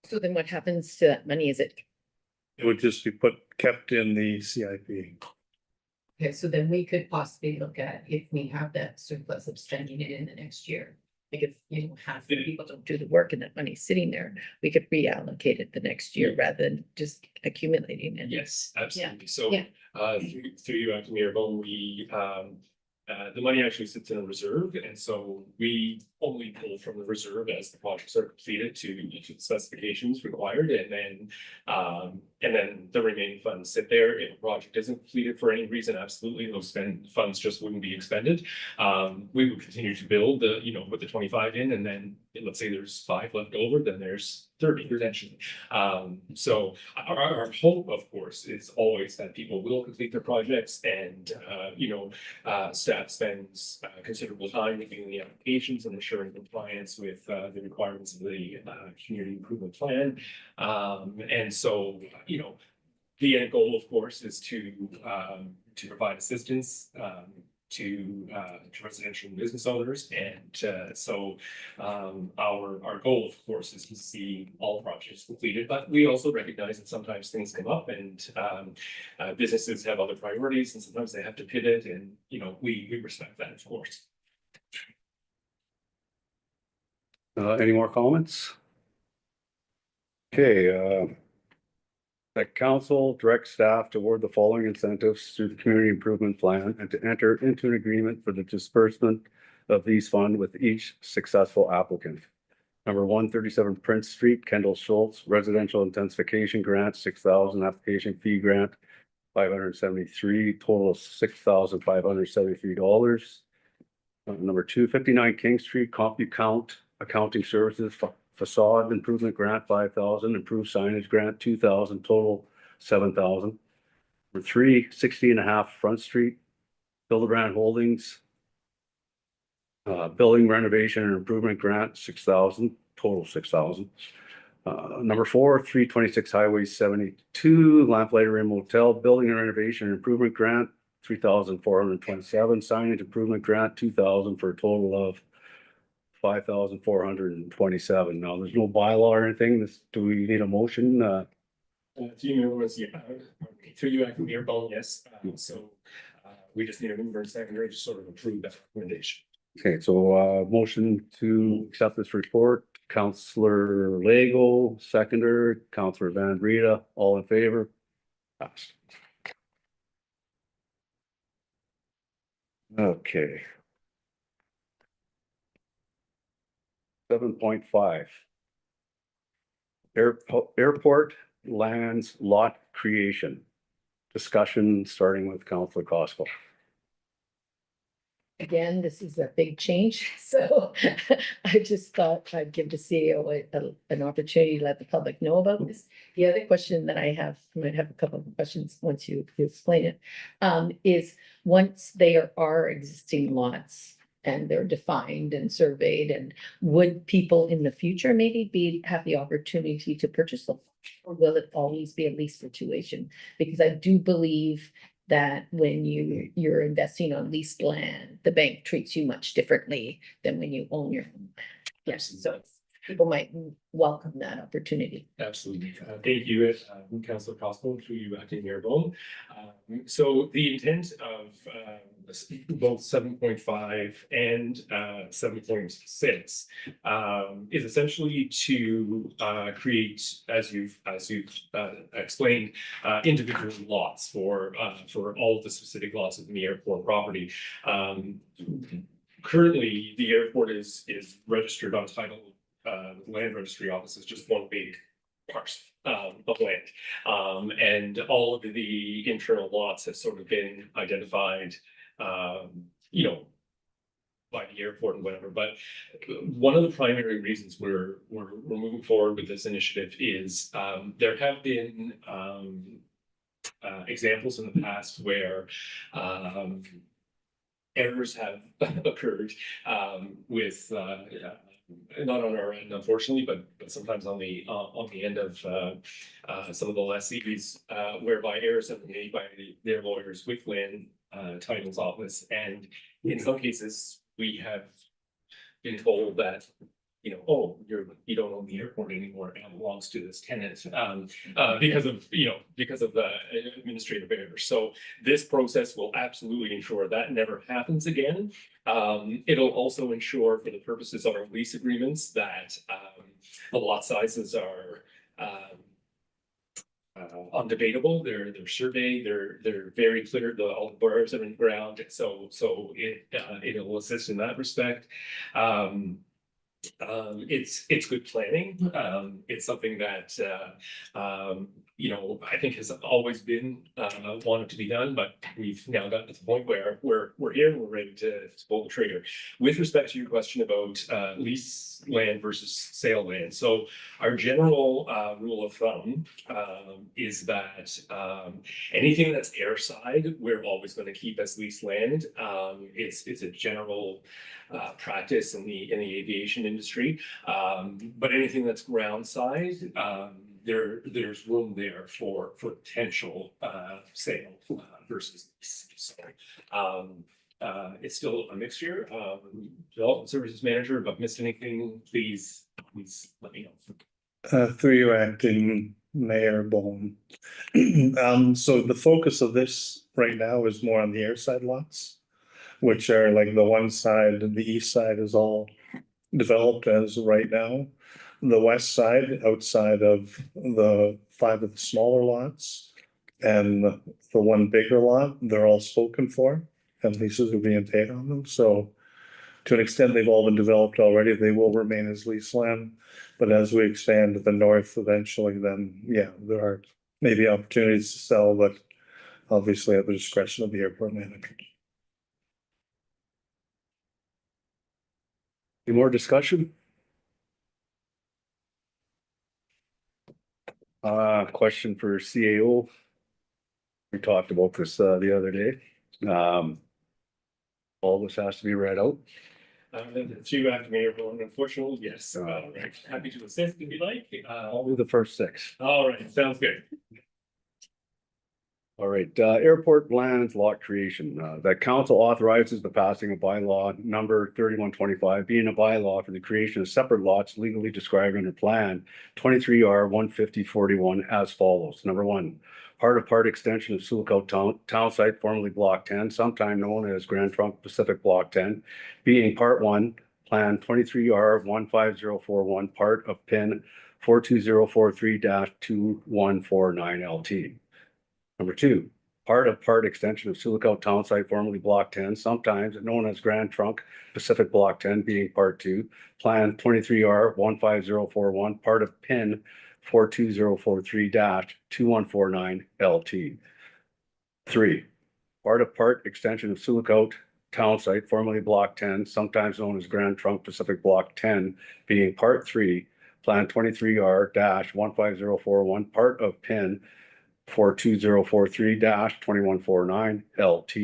So then what happens to that money? Is it, it would just be kept in the CIP. okay, so then we could possibly look at if we have that surplus of spending it in the next year. Like if, half the people don't do the work and that money's sitting there, we could reallocate it the next year rather than just accumulating it. Yes, absolutely. So, Yeah. through you, Acting Mayor Bone, the money actually sits in a reserve, and so we only pull from the reserve as the projects are completed to the specifications required, and then the remaining funds sit there. If a project isn't completed for any reason, absolutely, those funds just wouldn't be expended. We would continue to build put the 25 in, and then let's say there's 5 left over, then there's 30 potentially. So our hope, of course, is always that people will complete their projects, and staff spends considerable time reviewing the applications and ensuring compliance with the requirements of the community improvement plan. And so, the end goal, of course, is to provide assistance to residential and business owners, and so our goal, of course, is to see all projects completed. But we also recognize that sometimes things come up, and businesses have other priorities, and sometimes they have to pivot, and we respect that, of course. Any more comments? Okay, that council directs staff to award the following incentives through the community improvement plan and to enter into an agreement for the disbursement of these funds with each successful applicant. Number 137 Prince Street, Kendall Schultz, residential intensification grant, 6,000, application fee grant, 573, total of $6,573. Number 259 King Street, CompuCount accounting services, facade improvement grant, 5,000, improved signage grant, 2,000, total 7,000. Number 3, 60.5 Front Street, Hildebrand Holdings. Building renovation and improvement grant, 6,000, total 6,000. Number 4, 326 Highway 72, Lamplighter Inn Motel, building and renovation and improvement grant, 3,427, signage improvement grant, 2,000, for a total of 5,427. Now, there's no bylaw or anything. Do we need a motion? Do you know, through you, acting mayor Bone, yes, so we just need a mover and seconder to sort of approve that recommendation. Okay, so motion to accept this report, Councillor Lego, seconder, Councillor Van Rita, all in favor? Passed. Okay. 7.5. Airport lands lot creation. Discussion starting with Councillor Costco. Again, this is a big change, so I just thought I'd give the CEO an opportunity to let the public know about this. The other question that I have, I might have a couple of questions once you explain it, is once there are existing lots and they're defined and surveyed, and would people in the future maybe have the opportunity to purchase them? Or will it always be a lease situation? Because I do believe that when you're investing on leased land, the bank treats you much differently than when you own your own. Yes, so people might welcome that opportunity. Absolutely. Thank you, Councillor Costco, through you, acting mayor Bone. So the intent of both 7.5 and 7.6 is essentially to create, as you've explained, individual lots for all of the specific lots of the airport property. Currently, the airport is registered on title. Land registry office is just one big parcel of land. And all of the internal lots have sort of been identified, you know, by the airport and whatever. But one of the primary reasons we're moving forward with this initiative is there have been examples in the past where errors have occurred with not on our end, unfortunately, but sometimes on the end of some of the lessees, whereby errors have been made by their lawyers with land titles office, and in some cases we have been told that, you know, oh, you don't own the airport anymore, and it belongs to this tenant, because of the administrative errors. So this process will absolutely ensure that never happens again. It'll also ensure, for the purposes of our lease agreements, that the lot sizes are undebatable. They're surveyed. They're very clear. All the bars are in the ground. So it'll assist in that respect. It's good planning. It's something that you know, I think has always been wanted to be done, but we've now gotten to the point where we're here and we're ready to pull the trigger. With respect to your question about lease land versus sale land, so our general rule of thumb is that anything that's airside, we're always going to keep as leased land. It's a general practice in the aviation industry, but anything that's ground side, there's room there for potential sale versus lease. So it's still a mixture. Development services manager, if I've missed anything, please let me know. Through you, acting mayor Bone. So the focus of this right now is more on the airside lots, which are like the one side, and the east side is all developed as right now. The west side, outside of the 5 of the smaller lots and the one bigger lot, they're all spoken for, and leases are being paid on them. So to an extent, they've all been developed already. They will remain as lease land. But as we expand to the north eventually, then yeah, there are maybe opportunities to sell, but obviously at the discretion of the airport manager. Any more discussion? Question for CAO. We talked about this the other day. All this has to be read out. Through after Mayor Bowen, unfortunately, yes. Right. Happy to assist if you like. Only the first 6. All right, sounds good. All right, airport lands lot creation, that council authorizes the passing of bylaw number 3125, being a bylaw for the creation of separate lots legally described under plan 23R 15041 as follows. Number 1, part extension of Sioux town site, formerly block 10, sometime known as Grand Trunk Pacific Block 10, being part 1, plan 23R 15041, part of pin 42043-2149 LT. Number 2, part extension of Sioux town site, formerly block 10, sometimes known as Grand Trunk Pacific Block 10, being part 2, plan 23R 15041, part of pin 42043-2149 LT. 3, part extension of Sioux town site, formerly block 10, sometimes known as Grand Trunk Pacific Block 10, being part 3, plan 23R-15041, part of pin 42043-2149 LT.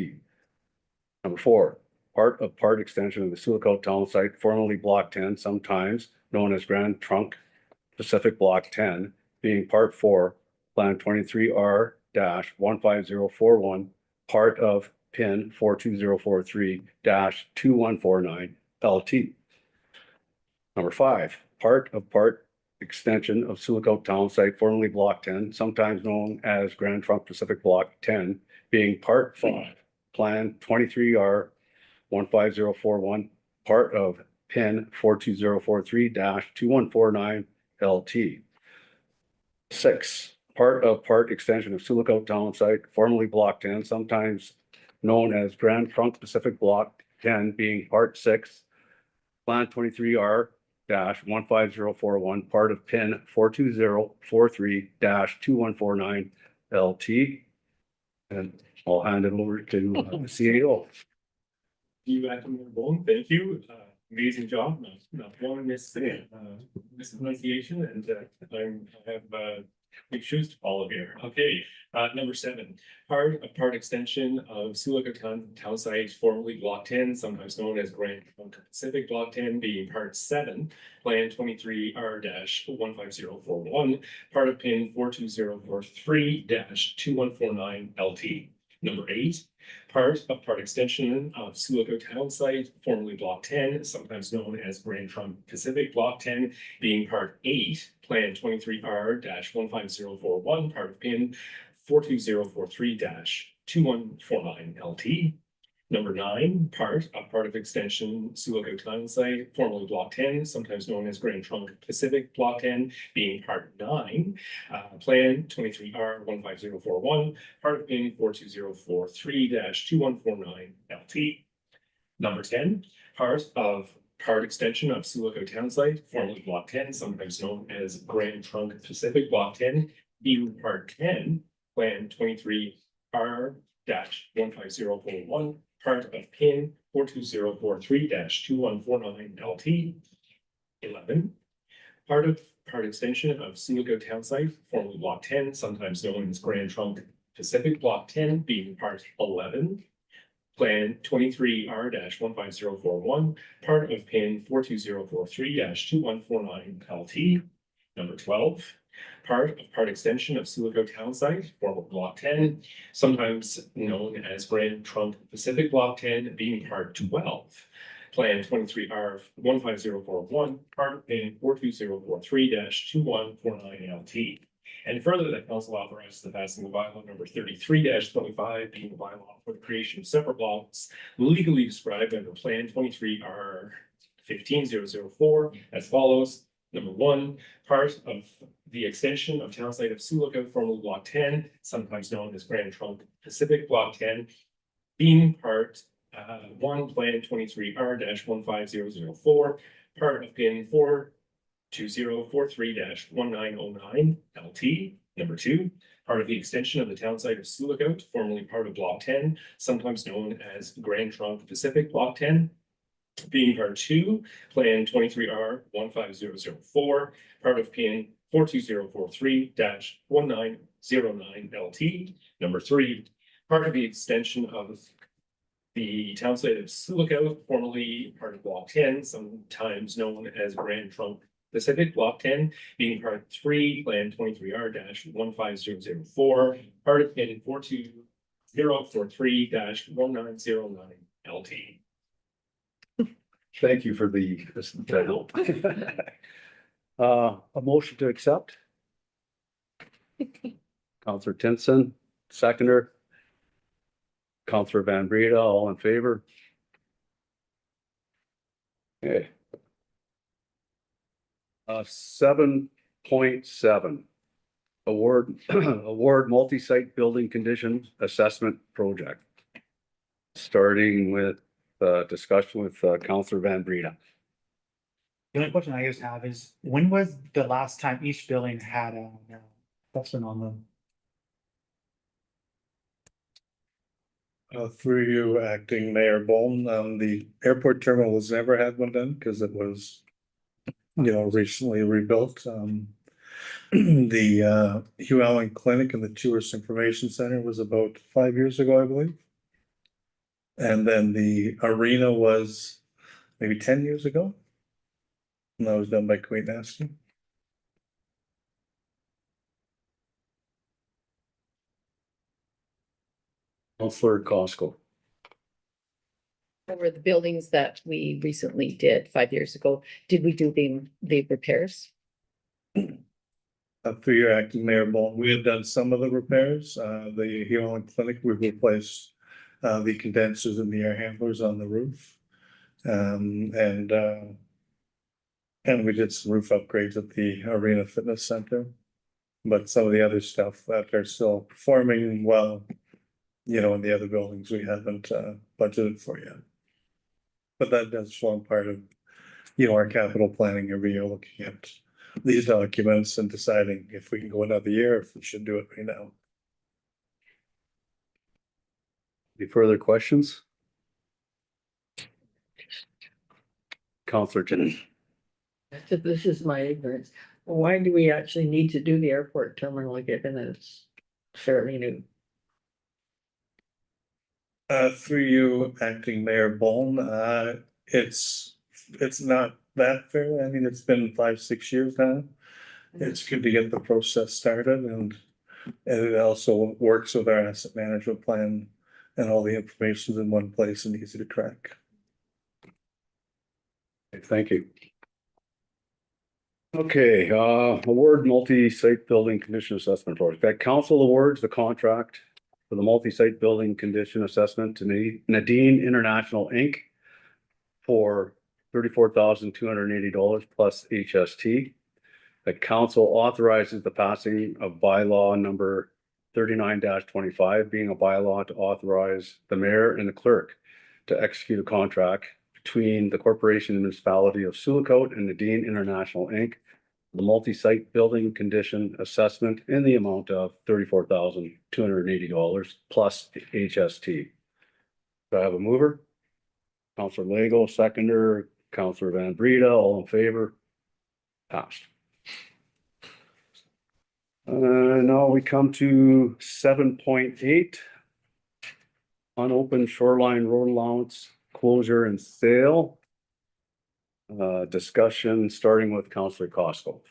Number 4, part extension of the Sioux town site, formerly block 10, sometimes known as Grand Trunk Pacific Block 10, being part 4, plan 23R-15041, part of pin 42043-2149 LT. Number 5, part extension of Sioux town site, formerly block 10, sometimes known as Grand Trunk Pacific Block 10, being part 5, plan 23R-15041, part of pin 42043-2149 LT. 6, part extension of Sioux town site, formerly block 10, sometimes known as Grand Trunk Pacific Block 10, being part 6, plan 23R-15041, part of pin 42043-2149 LT. And I'll hand it over to CAO. You after Mayor Bowen, thank you. Amazing job. Not one mispronunciation, and I have big shoes to follow here. Okay, number 7, part extension of Sioux town site, formerly block 10, sometimes known as Grand Trunk Pacific Block 10, being part 7, plan 23R-15041, part of pin 42043-2149 LT. Number 8, part extension of Sioux town site, formerly block 10, sometimes known as Grand Trunk Pacific Block 10, being part 8, plan 23R-15041, part of pin 42043-2149 LT. Number 9, part of extension Sioux town site, formerly block 10, sometimes known as Grand Trunk Pacific Block 10, being part 9, plan 23R-15041, part of pin 42043-2149 LT. Number 10, part extension of Sioux town site, formerly block 10, sometimes known as Grand Trunk Pacific Block 10, being part 10, plan 23R-15041, part of pin 42043-2149 LT. 11, part extension of Sioux town site, formerly block 10, sometimes known as Grand Trunk Pacific Block 10, being part 11, plan 23R-15041, part of pin 42043-2149 LT. Number 12, part extension of Sioux town site, former block 10, sometimes known as Grand Trunk Pacific Block 10, being part 12, plan 23R-15041, part of pin 42043-2149 LT. And further, that council authorizes the passing of bylaw number 33-25, being the bylaw for the creation of separate blocks legally described under plan 23R-15004 as follows. Number 1, part of the extension of town site of Sioux, formerly block 10, sometimes known as Grand Trunk Pacific Block 10, being part 1, plan 23R-15004, part of pin 42043-1909 LT. Number 2, part of the extension of the town site of Sioux, formerly part of block 10, sometimes known as Grand Trunk Pacific Block 10, being part 2, plan 23R-15004, part of pin 42043 1909 LT. Number 3, part of the extension of the town site of Sioux Lookout, formerly part of Block 10, sometimes known as Grand Trunk Pacific, Block 10, being Part 3, Plan 23R-15004, part of Pin 42043 1909 LT. Thank you for the help. A motion to accept? Counselor Timpson, seconder. Counselor Van Breda, all in favor? Okay. 7.7. Award multi-site building condition assessment project. Starting with discussion with Counselor Van Breda. The only question I just have is, when was the last time each building had a assessment on them? Through you, acting Mayor Bowman, the airport terminal has never had one done because it was, recently rebuilt. The Hugh Allen Clinic and the Tourist Information Center was about 5 years ago, I believe. And then the arena was maybe 10 years ago. And that was done by Queen Asking. Counselor Costco. Over the buildings that we recently did 5 years ago, did we do the repairs? Through your acting Mayor Bowman, we have done some of the repairs. The Hugh Allen Clinic, we've replaced the condensers and the air handlers on the roof. And we did some roof upgrades at the Arena Fitness Center. But some of the other stuff that are still performing well, in the other buildings we haven't budgeted for yet. But that does form part of, our capital planning every year, looking at these documents and deciding if we can go another year, if we should do it right now. Any further questions? Counselor Timpson. This is my ignorance. Why do we actually need to do the airport terminal given that it's fairly new? Through you, acting Mayor Bowman, it's not that fair. I mean, it's been 5-6 years now. It's good to get the process started, and it also works with our asset management plan, and all the information is in one place and easy to track. Thank you. Okay, award multi-site building condition assessment project. That council awards the contract for the multi-site building condition assessment to Nadine International Inc. for $34,280 plus HST. The council authorizes the passing of bylaw number 39-25, being a bylaw to authorize the mayor and the clerk to execute a contract between the corporation and municipality of Sioux Lookout and Nadine International Inc. The multi-site building condition assessment in the amount of $34,280 plus HST. Do I have a mover? Counselor Lego, seconder, Counselor Van Breda, all in favor? Passed. Now we come to 7.8. Unopened shoreline road allowance closure and sale. Discussion starting with Counselor Costco.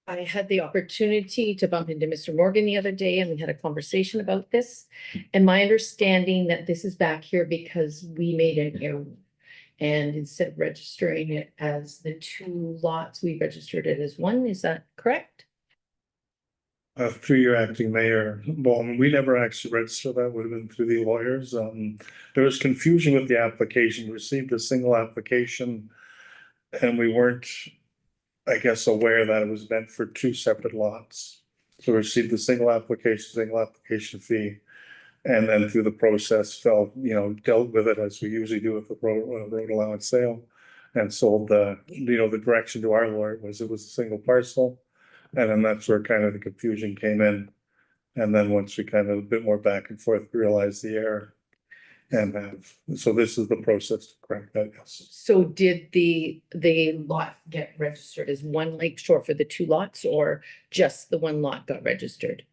I had the opportunity to bump into Mr. Morgan the other day and we had a conversation about this. And my understanding that this is back here because we made an error. And instead of registering it as the 2 lots, we registered it as 1. Is that correct? Through your acting Mayor Bowman, we never actually registered that, would have been through the lawyers. There was confusion with the application. We received a single application and we weren't, I guess, aware that it was meant for 2 separate lots. So we received the single application fee. And then through the process dealt with it as we usually do with the road allowance sale. And sold the direction to our lawyer was it was a single parcel. And then that's where kind of the confusion came in. And then once we kind of a bit more back and forth, realized the error. and have, so this is the process to correct that, yes. So did the lot get registered as one lake shore for the two lots, or just the one lot got registered?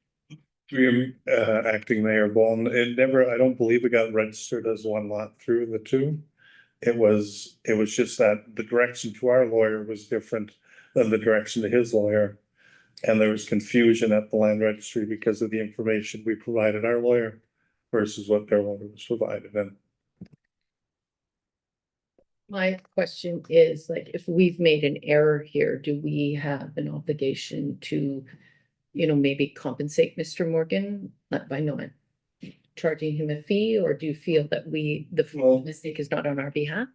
Acting Mayor Bone, it never, I don't believe it got registered as one lot through the two. It was just that the direction to our lawyer was different than the direction to his lawyer. And there was confusion at the land registry because of the information we provided our lawyer versus what their lawyer was provided. And My question is, like, if we've made an error here, do we have an obligation to, maybe compensate Mr. Morgan by not charging him a fee, or do you feel that the Well- mistake is not on our behalf?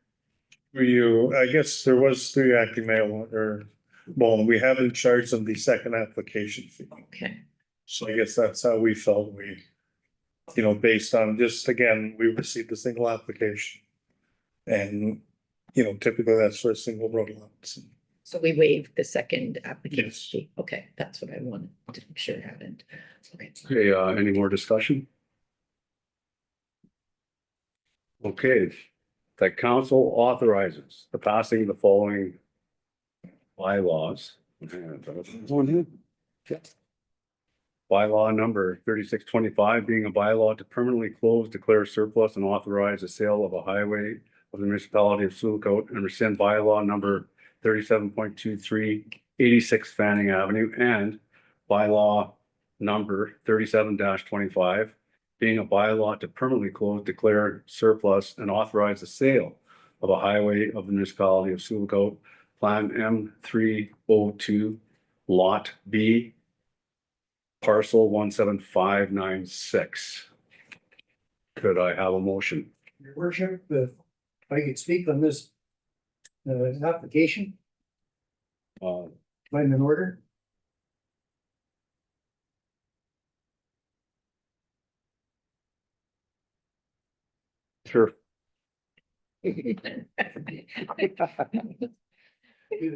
I guess there was through acting mayor or Bone, we haven't charged them the second application fee. Okay, So I guess that's how we felt based on just, again, we received a single application. And, typically that's for a single road lot. so we waived the second application Yes. fee. Okay, that's what I wanted to make sure happened. Okay. Okay, any more discussion? Okay, that council authorizes the passing of the following bylaws. One here. Yeah. Bylaw number 3625 being a bylaw to permanently close, declare surplus and authorize the sale of a highway of the municipality of Sioux and rescind bylaw number 37.23 86 Fanning Avenue, and bylaw number 37-25 being a bylaw to permanently close, declare surplus and authorize the sale of a highway of the municipality of Sioux Plan M302, Lot B, parcel 17596. Could I have a motion? Your worship, if I could speak on this application, Uh, if I'm in order. Sure. Good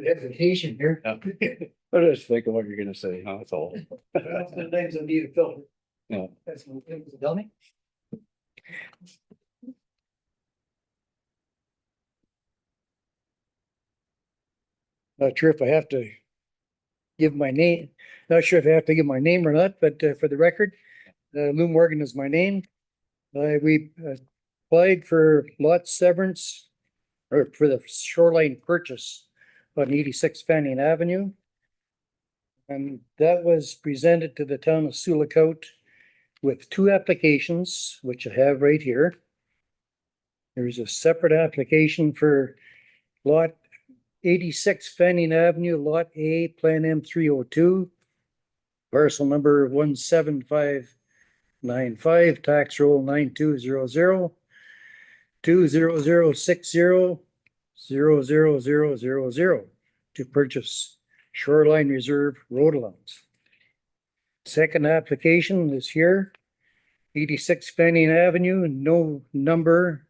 hesitation here. I just think of what you're gonna say, that's all. Sometimes I need a filter. Yeah. That's what things tell me. Not sure if I have to give my name, not sure if I have to give my name or not, but for the record, Lou Morgan is my name. We applied for lot severance or for the shoreline purchase on 86 Fanning Avenue. And that was presented to the town of Sioux with two applications, which I have right here. There's a separate application for lot 86 Fanning Avenue, Lot A, Plan M302, parcel number 17595, tax roll 9200 20060 to purchase shoreline reserve road allowance. Second application is here, 86 Fanning Avenue, no number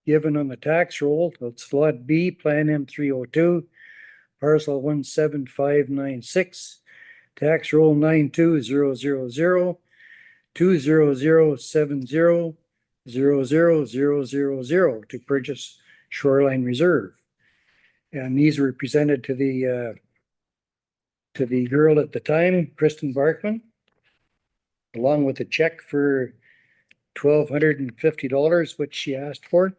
given on the tax roll. It's Lot B, Plan M302, parcel 17596, tax roll 92000 20070 to purchase shoreline reserve. And these were presented to the girl at the time, Kristen Barkman, along with a check for $1,250, which she asked for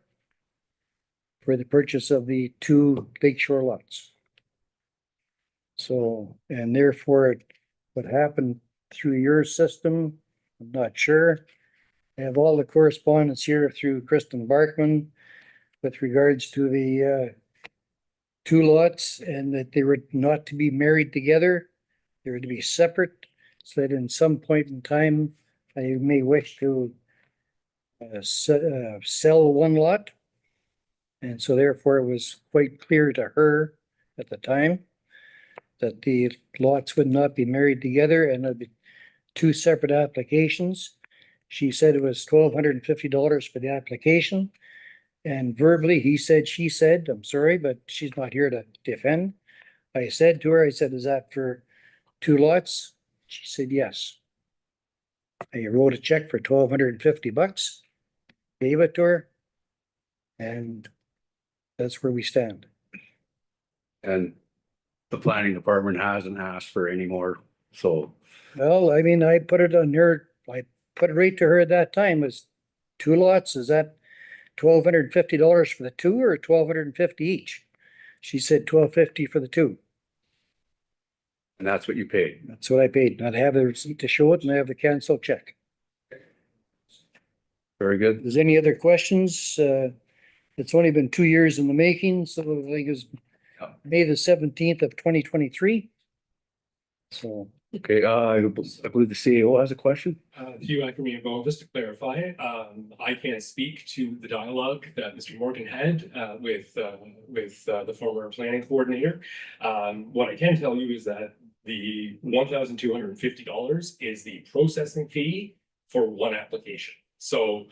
the purchase of the two lakeshore lots. So, and therefore, what happened through your system, I'm not sure. I have all the correspondence here through Kristen Barkman with regards to the two lots, and that they were not to be married together. They were to be separate, so that in some point in time, I may wish to sell one lot. And so therefore it was quite clear to her at the time that the lots would not be married together, and it'd be two separate applications. She said it was $1,250 for the application. And verbally, he said, she said, I'm sorry, but she's not here to defend. I said to her, is that for two lots? She said, yes. I wrote a check for $1,250, gave it to her. And that's where we stand. And the planning department hasn't asked for any more, so. Well, I mean, I put it on her, I put it right to her at that time, was 2 lots, is that $1,250 for the two or $1,250 each? She said $1,250 for the two. And that's what you paid. That's what I paid. And I have the receipt to show it and I have the cancel check. Very good. There's any other questions? It's only been 2 years in the making, so I think it's May the 17th of 2023. So, Okay, I believe the CEO has a question. A few after me ago, just to clarify, I can't speak to the dialogue that Mr. Morgan had with the former planning coordinator. What I can tell you is that the $1,250 is the processing fee for one application. So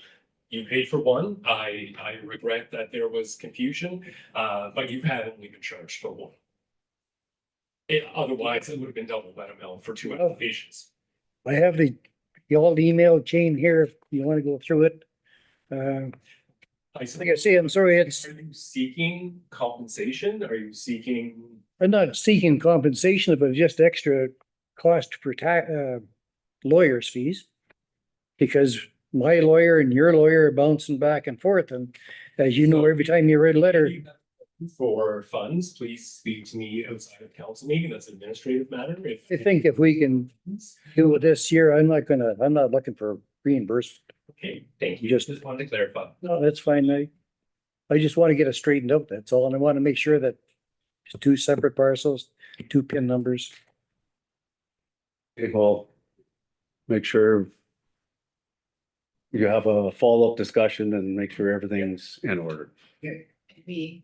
you paid for one. I regret that there was confusion, but you had only been charged for one. Otherwise, it would have been double that amount for two applications. I have the old email chain here if you want to go through it. Like I say, I'm sorry, Are you seeking compensation? Are you seeking? I'm not seeking compensation, but just extra cost for lawyer's fees. Because my lawyer and your lawyer are bouncing back and forth, and as you know, every time you write a letter, For funds, please speak to me outside of council meeting. That's an administrative matter. I think if we can do it this year, I'm not looking for reimbursement. Okay, thank you. Just- Just wanted to clarify. No, that's fine. I just want to get it straightened out, that's all, and I want to make sure that it's two separate parcels, two PIN numbers. Okay, well, make sure you have a follow-up discussion and make sure everything's in order. We,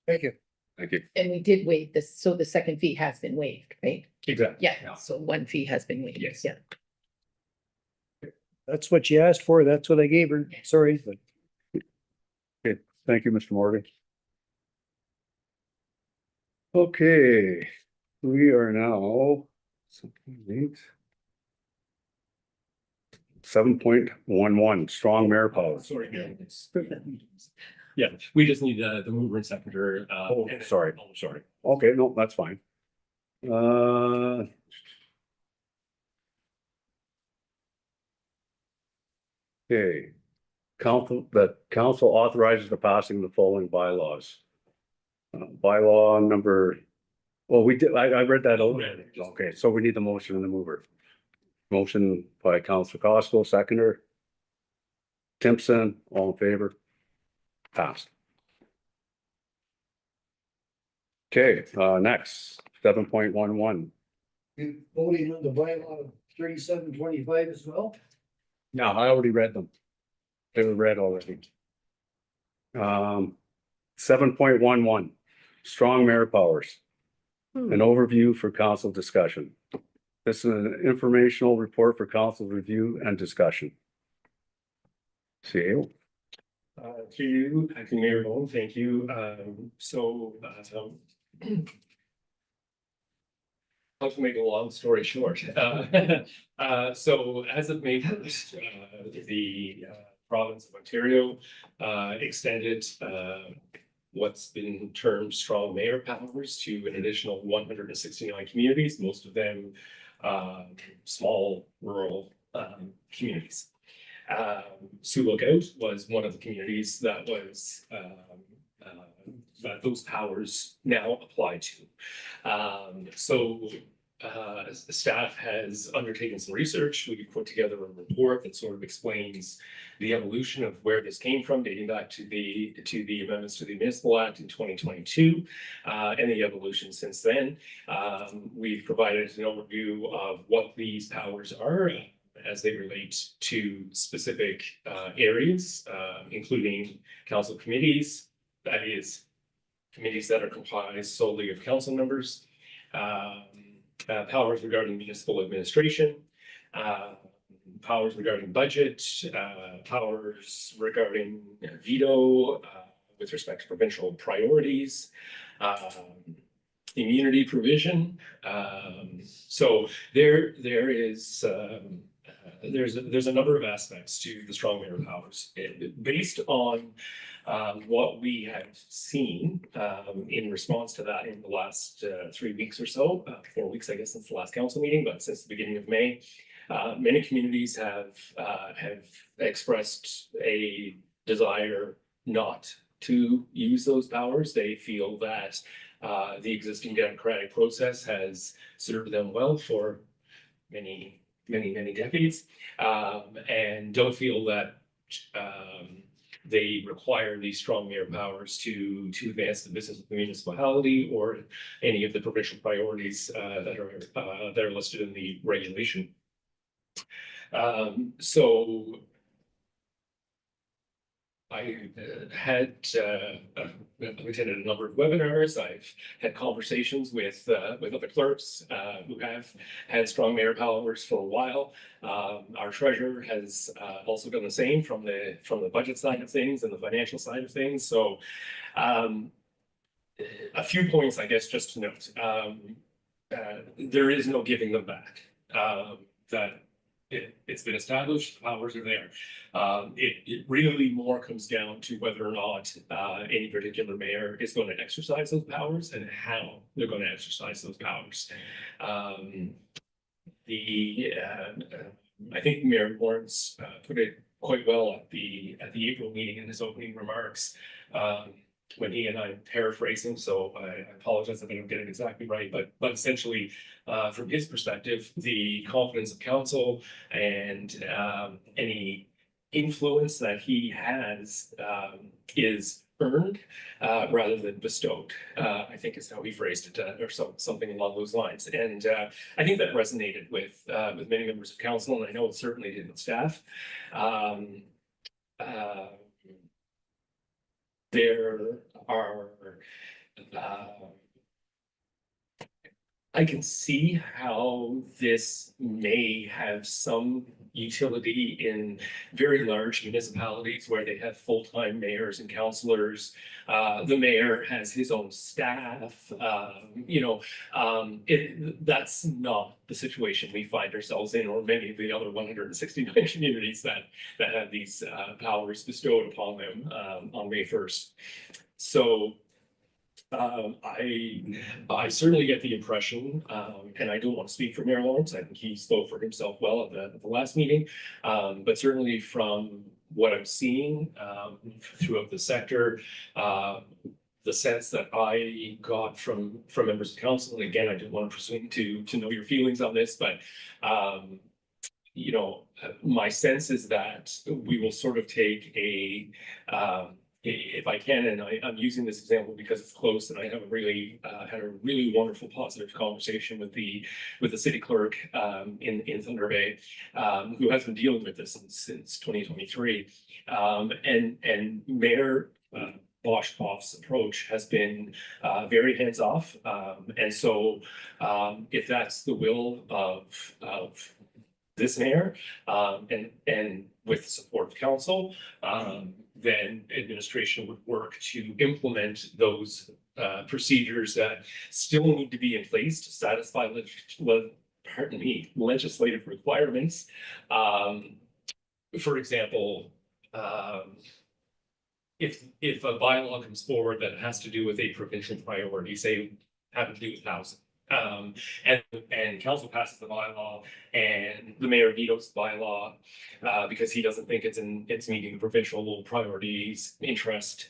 Thank you. Thank you. and we did waive this, so the second fee has been waived, right? Exactly. Yeah, so one fee has been waived, Yes. yeah. That's what she asked for, that's what I gave her, sorry, but. Thank you, Mr. Morgan. Okay, we are now 7.11, strong mayor power. Sorry. Yeah, we just need the mover and seconder. Oh, and- sorry. Oh, sorry. Okay, no, that's fine. Okay. Council authorizes the passing of the following bylaws. Bylaw number, well, we did, I read that over. Okay, so we need the motion and the mover. Motion by Councilor Costco, seconder. Timpson, all in favor? Passed. Okay, next, 7.11. You voting on the bylaw 3725 as well? No, I already read them. They were read already. 7.11, strong mayor powers. An overview for council discussion. This is an informational report for council review and discussion. CEO. To you, acting mayor Bone, thank you. I'll just make a long story short. So as of May 1st, the province of Ontario extended what's been termed strong mayor powers to an additional 169 communities, most of them small rural communities. Sioux Lookout was one of the communities that was that those powers now apply to. Staff has undertaken some research. We put together a report that sort of explains the evolution of where this came from, dating back to the amendments to the Municipal Act in 2022, and the evolution since then. We've provided an overview of what these powers are as they relate to specific areas, including council committees, that is, committees that are comprised solely of council members, powers regarding municipal administration, powers regarding budget, powers regarding veto with respect to provincial priorities, immunity provision. So there is there's a number of aspects to the strong mayor powers. Based on what we have seen in response to that in the last 3 weeks or so, 4 weeks, I guess, since the last council meeting, but since the beginning of May, many communities have expressed a desire not to use those powers. They feel that the existing democratic process has served them well for many decades, and don't feel that they require these strong mayor powers to advance the business of the municipality or any of the provincial priorities that are listed in the regulation. So I had attended a number of webinars. I've had conversations with other clerks who have had strong mayor powers for a while. Our treasurer has also done the same from the budget side of things and the financial side of things. So a few points, I guess, just to note. There is no giving them back. It's been established, the powers are there. It really more comes down to whether or not any particular mayor is going to exercise those powers and how they're going to exercise those powers. I think Mayor Lawrence put it quite well at the April meeting in his opening remarks. When he and I'm paraphrasing, so I apologize if I don't get it exactly right, but essentially, from his perspective, the confidence of council and any influence that he has is earned rather than bestowed. I think is how he phrased it, or something along those lines. And I think that resonated with many members of council, and I know it certainly did with staff. There are, I can see how this may have some utility in very large municipalities where they have full-time mayors and councillors. The mayor has his own staff. That's not the situation we find ourselves in, or many of the other 169 communities that have these powers bestowed upon them on May 1st. So I certainly get the impression, and I don't want to speak for Mayor Lawrence, I think he spoke for himself well at the last meeting, but certainly from what I'm seeing throughout the sector, the sense that I got from members of council, and again, I didn't want to presume to know your feelings on this, but my sense is that we will sort of take if I can, and I'm using this example because it's close, and I have had a really wonderful, positive conversation with the city clerk in Thunder Bay, who has been dealing with this since 2023, and Mayor Boschkoff's approach has been very hands-off, and so if that's the will of this mayor, and with the support of council, then administration would work to implement those procedures that still need to be in place to satisfy legislative requirements. For example, if a bylaw comes forward that has to do with a provincial priority, say having to do with housing, and council passes the bylaw and the mayor vetoes the bylaw because he doesn't think it's meeting the provincial priorities interest.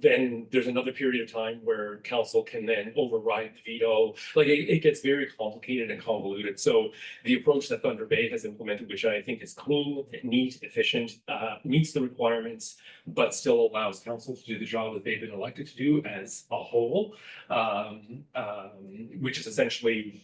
Then there's another period of time where council can then override the veto. Like it gets very complicated and convoluted. So the approach that Thunder Bay has implemented, which I think is clean, neat, efficient, meets the requirements, but still allows council to do the job that they've been elected to do as a whole, which is essentially,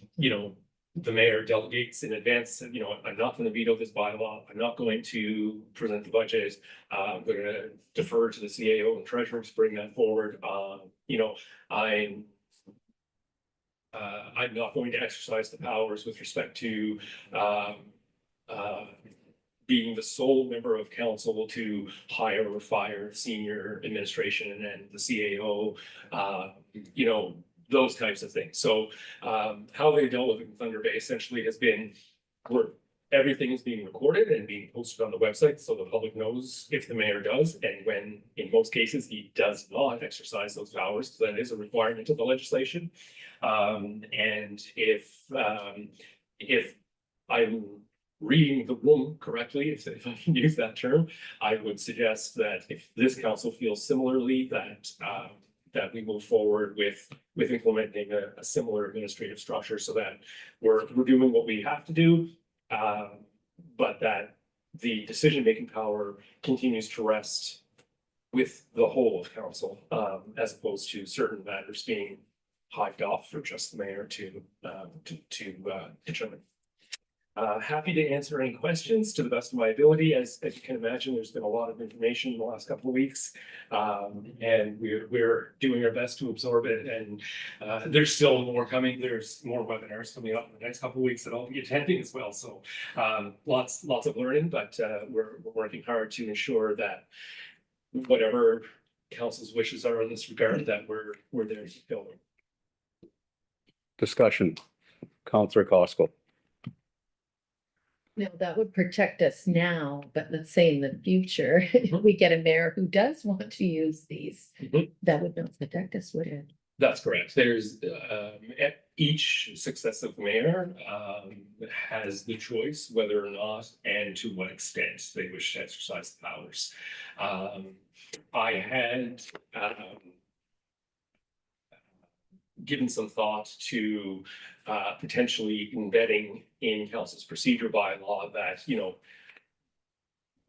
the mayor delegates in advance, I'm not going to veto this bylaw. I'm not going to present the budget. I'm going to defer to the CAO and treasurer to bring that forward. I'm not going to exercise the powers with respect to being the sole member of council to hire or fire senior administration and the CAO. those types of things. So how they dealt with it in Thunder Bay essentially has been where everything is being recorded and being posted on the website so the public knows if the mayor does, and when in most cases he does not exercise those powers, because that is a requirement of the legislation. And if I'm reading the room correctly, if I can use that term, I would suggest that if this council feels similarly, that we move forward with implementing a similar administrative structure so that we're doing what we have to do, but that the decision-making power continues to rest with the whole of council, as opposed to certain matters being hived off for just the mayor to determine. Happy to answer any questions to the best of my ability. As you can imagine, there's been a lot of information in the last couple of weeks, and we're doing our best to absorb it. And there's still more coming. There's more webinars coming up in the next couple of weeks that I'll be attending as well. So lots of learning, but we're working hard to ensure that whatever council's wishes are in this regard, that we're there to fill them. Discussion. Councillor Costco. Now, that would protect us now, but let's say in the future, if we get a mayor who does want to use these, Mhm. that would not protect us, would it? That's correct. There's each successive mayor has the choice whether or not and to what extent they wish to exercise the powers. I had given some thought to potentially embedding in council's procedure bylaw that,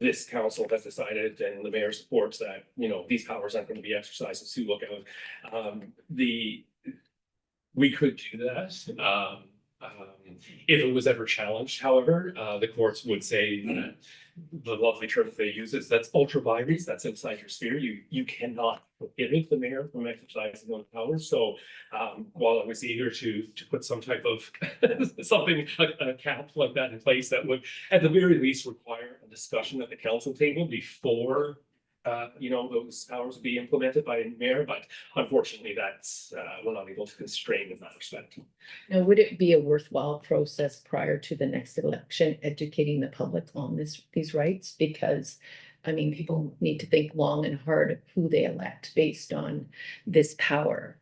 this council has decided and the mayor supports that, these powers aren't going to be exercised at Sioux Lookout. We could do that. If it was ever challenged, however, the courts would say that the lovely term that they use is that's ultra vires, that's outside your sphere. You cannot prohibit the mayor from exercising those powers. So while I was eager to put some type of something, a cap like that in place that would at the very least require a discussion at the council table before those powers would be implemented by the mayor, but unfortunately that's we're not able to constrain in that respect. Now, would it be a worthwhile process prior to the next election, educating the public on these rights? Because, I mean, people need to think long and hard of who they elect based on this power.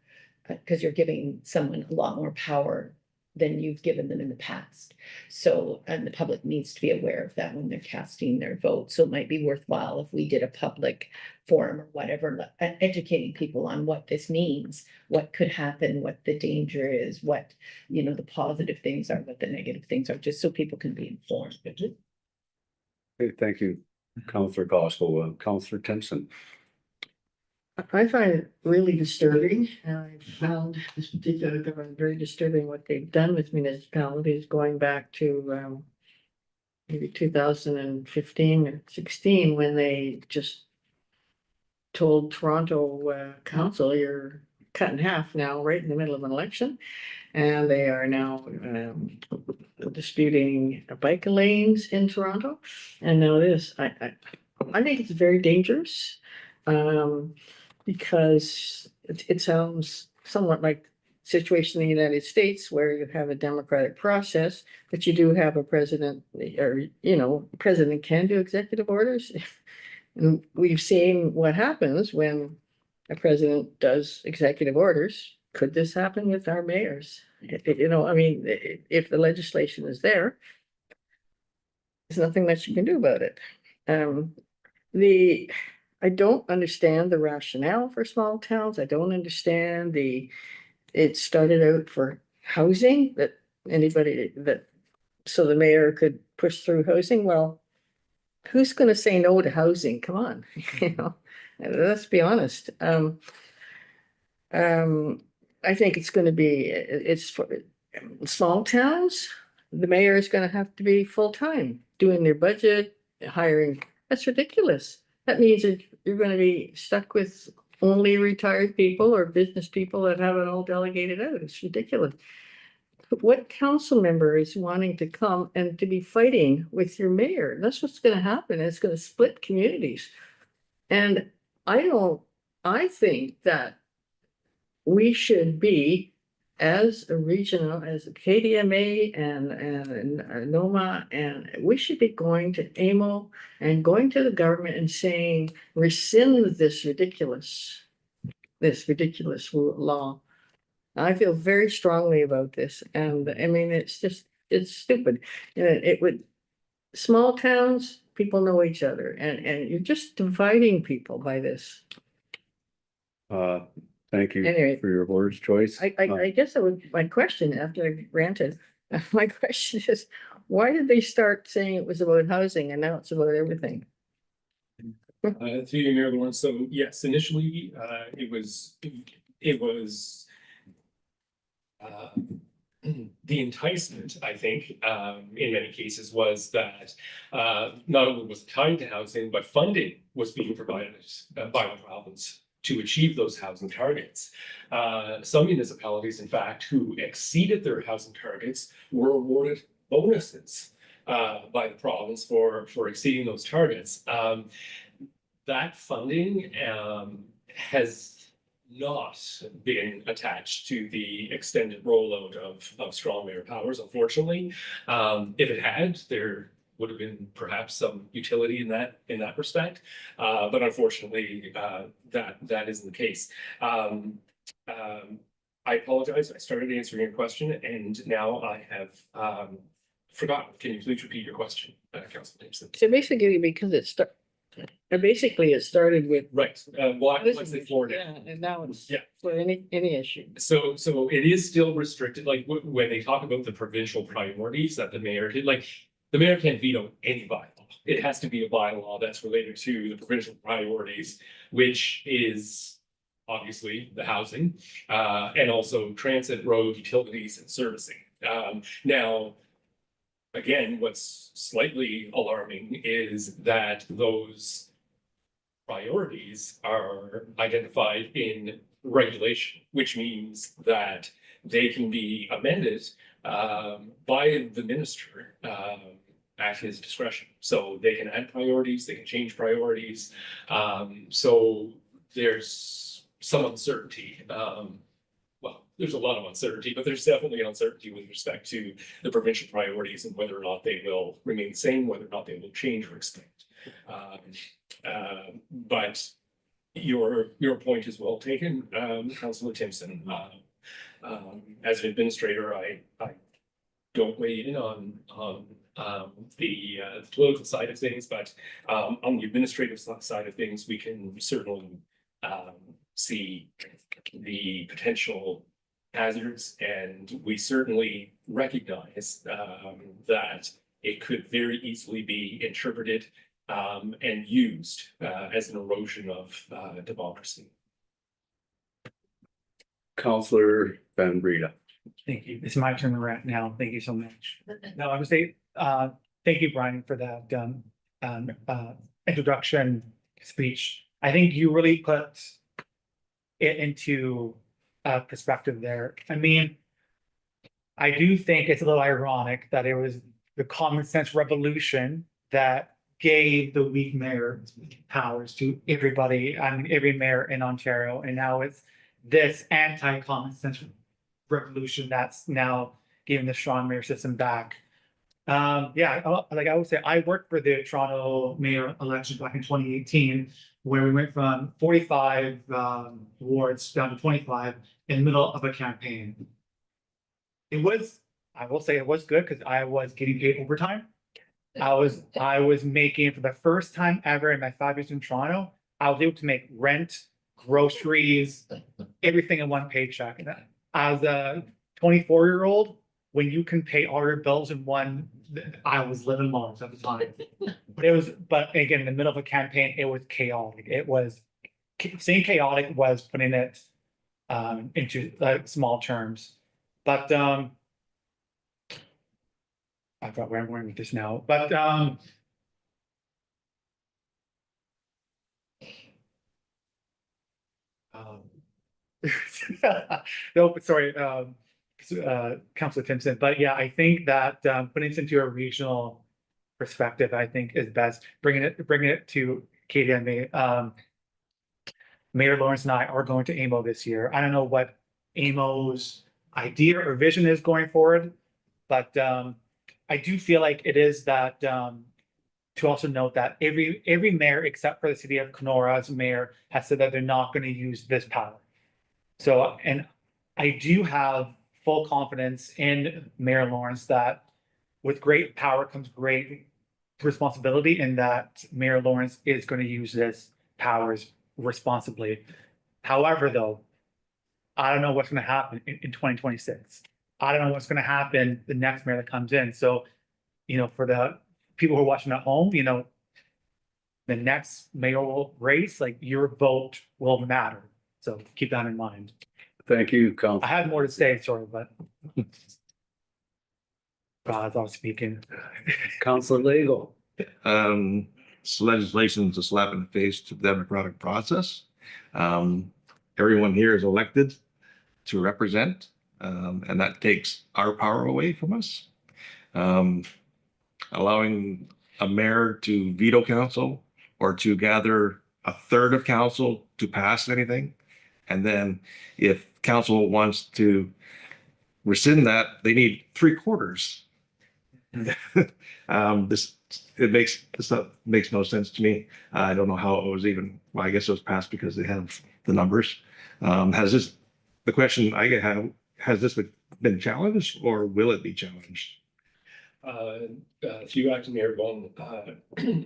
Because you're giving someone a lot more power than you've given them in the past. So, and the public needs to be aware of that when they're casting their vote. So it might be worthwhile if we did a public forum or whatever, educating people on what this means, what could happen, what the danger is, what, the positive things are, what the negative things are, just so people can be informed. Okay, thank you, Councillor Costco. Councillor Timpson. I find it really disturbing, and I found this particular government very disturbing what they've done with municipalities going back to maybe 2015 or 16, when they just told Toronto Council, you're cut in half now, right in the middle of an election. And they are now disputing bike lanes in Toronto. And now this, I think it's very dangerous. Because it sounds somewhat like situation in the United States where you have a democratic process, but you do have a president, or president can do executive orders. And we've seen what happens when a president does executive orders. Could this happen with our mayors? If the legislation is there, there's nothing that you can do about it. I don't understand the rationale for small towns. I don't understand it started out for housing, so the mayor could push through housing. Well, who's going to say no to housing? Come on, let's be honest. I think it's going to be, it's for small towns. The mayor is going to have to be full-time doing their budget, hiring. That's ridiculous. That means that you're going to be stuck with only retired people or business people that have it all delegated out. It's ridiculous. But what council member is wanting to come and to be fighting with your mayor? That's what's going to happen. It's going to split communities. And I think that we should be, as a regional, as a KDMA and NOMA, and we should be going to AMO and going to the government and saying, rescind this ridiculous law. I feel very strongly about this, and I mean, it's stupid. It would, small towns, people know each other, and you're just dividing people by this. Thank you Anyway. for your words, Joyce. I guess my question after I ranted, my question is, why did they start saying it was about housing and now it's about everything? Through you, Mayor Lawrence. So yes, initially, it was the enticement, I think, in many cases was that not only was it tied to housing, but funding was being provided by the province to achieve those housing targets. Some municipalities, in fact, who exceeded their housing targets were awarded bonuses by the province for exceeding those targets. That funding has not been attached to the extended rollout of strong mayor powers, unfortunately. If it had, there would have been perhaps some utility in that respect. But unfortunately, that isn't the case. I apologize. I started answering your question and now I have forgotten. Can you please repeat your question, Councilor Gibson? So basically, because it started with. Right. Why was it Florida? Yeah, and now it's Yeah. for any issue. So it is still restricted, like when they talk about the provincial priorities that the mayor did, like the mayor can't veto any bylaw. It has to be a bylaw that's related to the provincial priorities, which is obviously the housing, and also transit, road, utilities, and servicing. Now, again, what's slightly alarming is that those priorities are identified in regulation, which means that they can be amended by the minister at his discretion. So they can add priorities, they can change priorities. So there's some uncertainty. Well, there's a lot of uncertainty, but there's definitely an uncertainty with respect to the provincial priorities and whether or not they will remain the same, whether or not they will change or expand. But your point is well taken, Councilor Timpson. As an administrator, I don't weigh in on the political side of things, but on the administrative side of things, we can certainly see the potential hazards, and we certainly recognize that it could very easily be interpreted and used as an erosion of democracy. Councilor Van Breda. Thank you. It's my turn to rant now. Thank you so much. No, I would say, thank you, Brian, for that introduction speech. I think you really put it into perspective there. I mean, I do think it's a little ironic that it was the common sense revolution that gave the weak mayor powers to everybody, I mean, every mayor in Ontario, and now it's this anti-common sense revolution that's now giving the strong mayor system back. Yeah, like I would say, I worked for the Toronto mayor election back in 2018, where we went from 45 wards down to 25 in the middle of a campaign. It was, I will say, it was good because I was getting paid overtime. I was making, for the first time ever in my 5 years in Toronto, I was able to make rent, groceries, everything in one paycheck. And as a 24-year-old, when you can pay all your bills in one, I was living large at the time. But again, in the middle of a campaign, it was chaotic. It was, saying chaotic was putting it into small terms. But I forgot where I'm going with this now, but no, but sorry, Councilor Timpson, but yeah, I think that putting this into a regional perspective, I think is best. Bringing it to KDMA. Mayor Lawrence and I are going to AMO this year. I don't know what AMO's idea or vision is going forward. But I do feel like it is that to also note that every mayor except for the city of Canora's mayor has said that they're not going to use this power. So, and I do have full confidence in Mayor Lawrence that with great power comes great responsibility, and that Mayor Lawrence is going to use this powers responsibly. However, though, I don't know what's going to happen in 2026. I don't know what's going to happen the next mayor that comes in. So, for the people who are watching at home, the next mayoral race, like your vote will matter. So keep that in mind. Thank you, I Council. had more to say, sorry, but God, I was speaking. Councilor Legal. This legislation is a slap in the face to the democratic process. Everyone here is elected to represent, and that takes our power away from us. Allowing a mayor to veto council or to gather a third of council to pass anything. And then if council wants to rescind that, they need 3/4. This makes no sense to me. I don't know how it was even, well, I guess it was passed because they have the numbers. The question I have, has this been challenged or will it be challenged? To you, Acting Mayor Bone,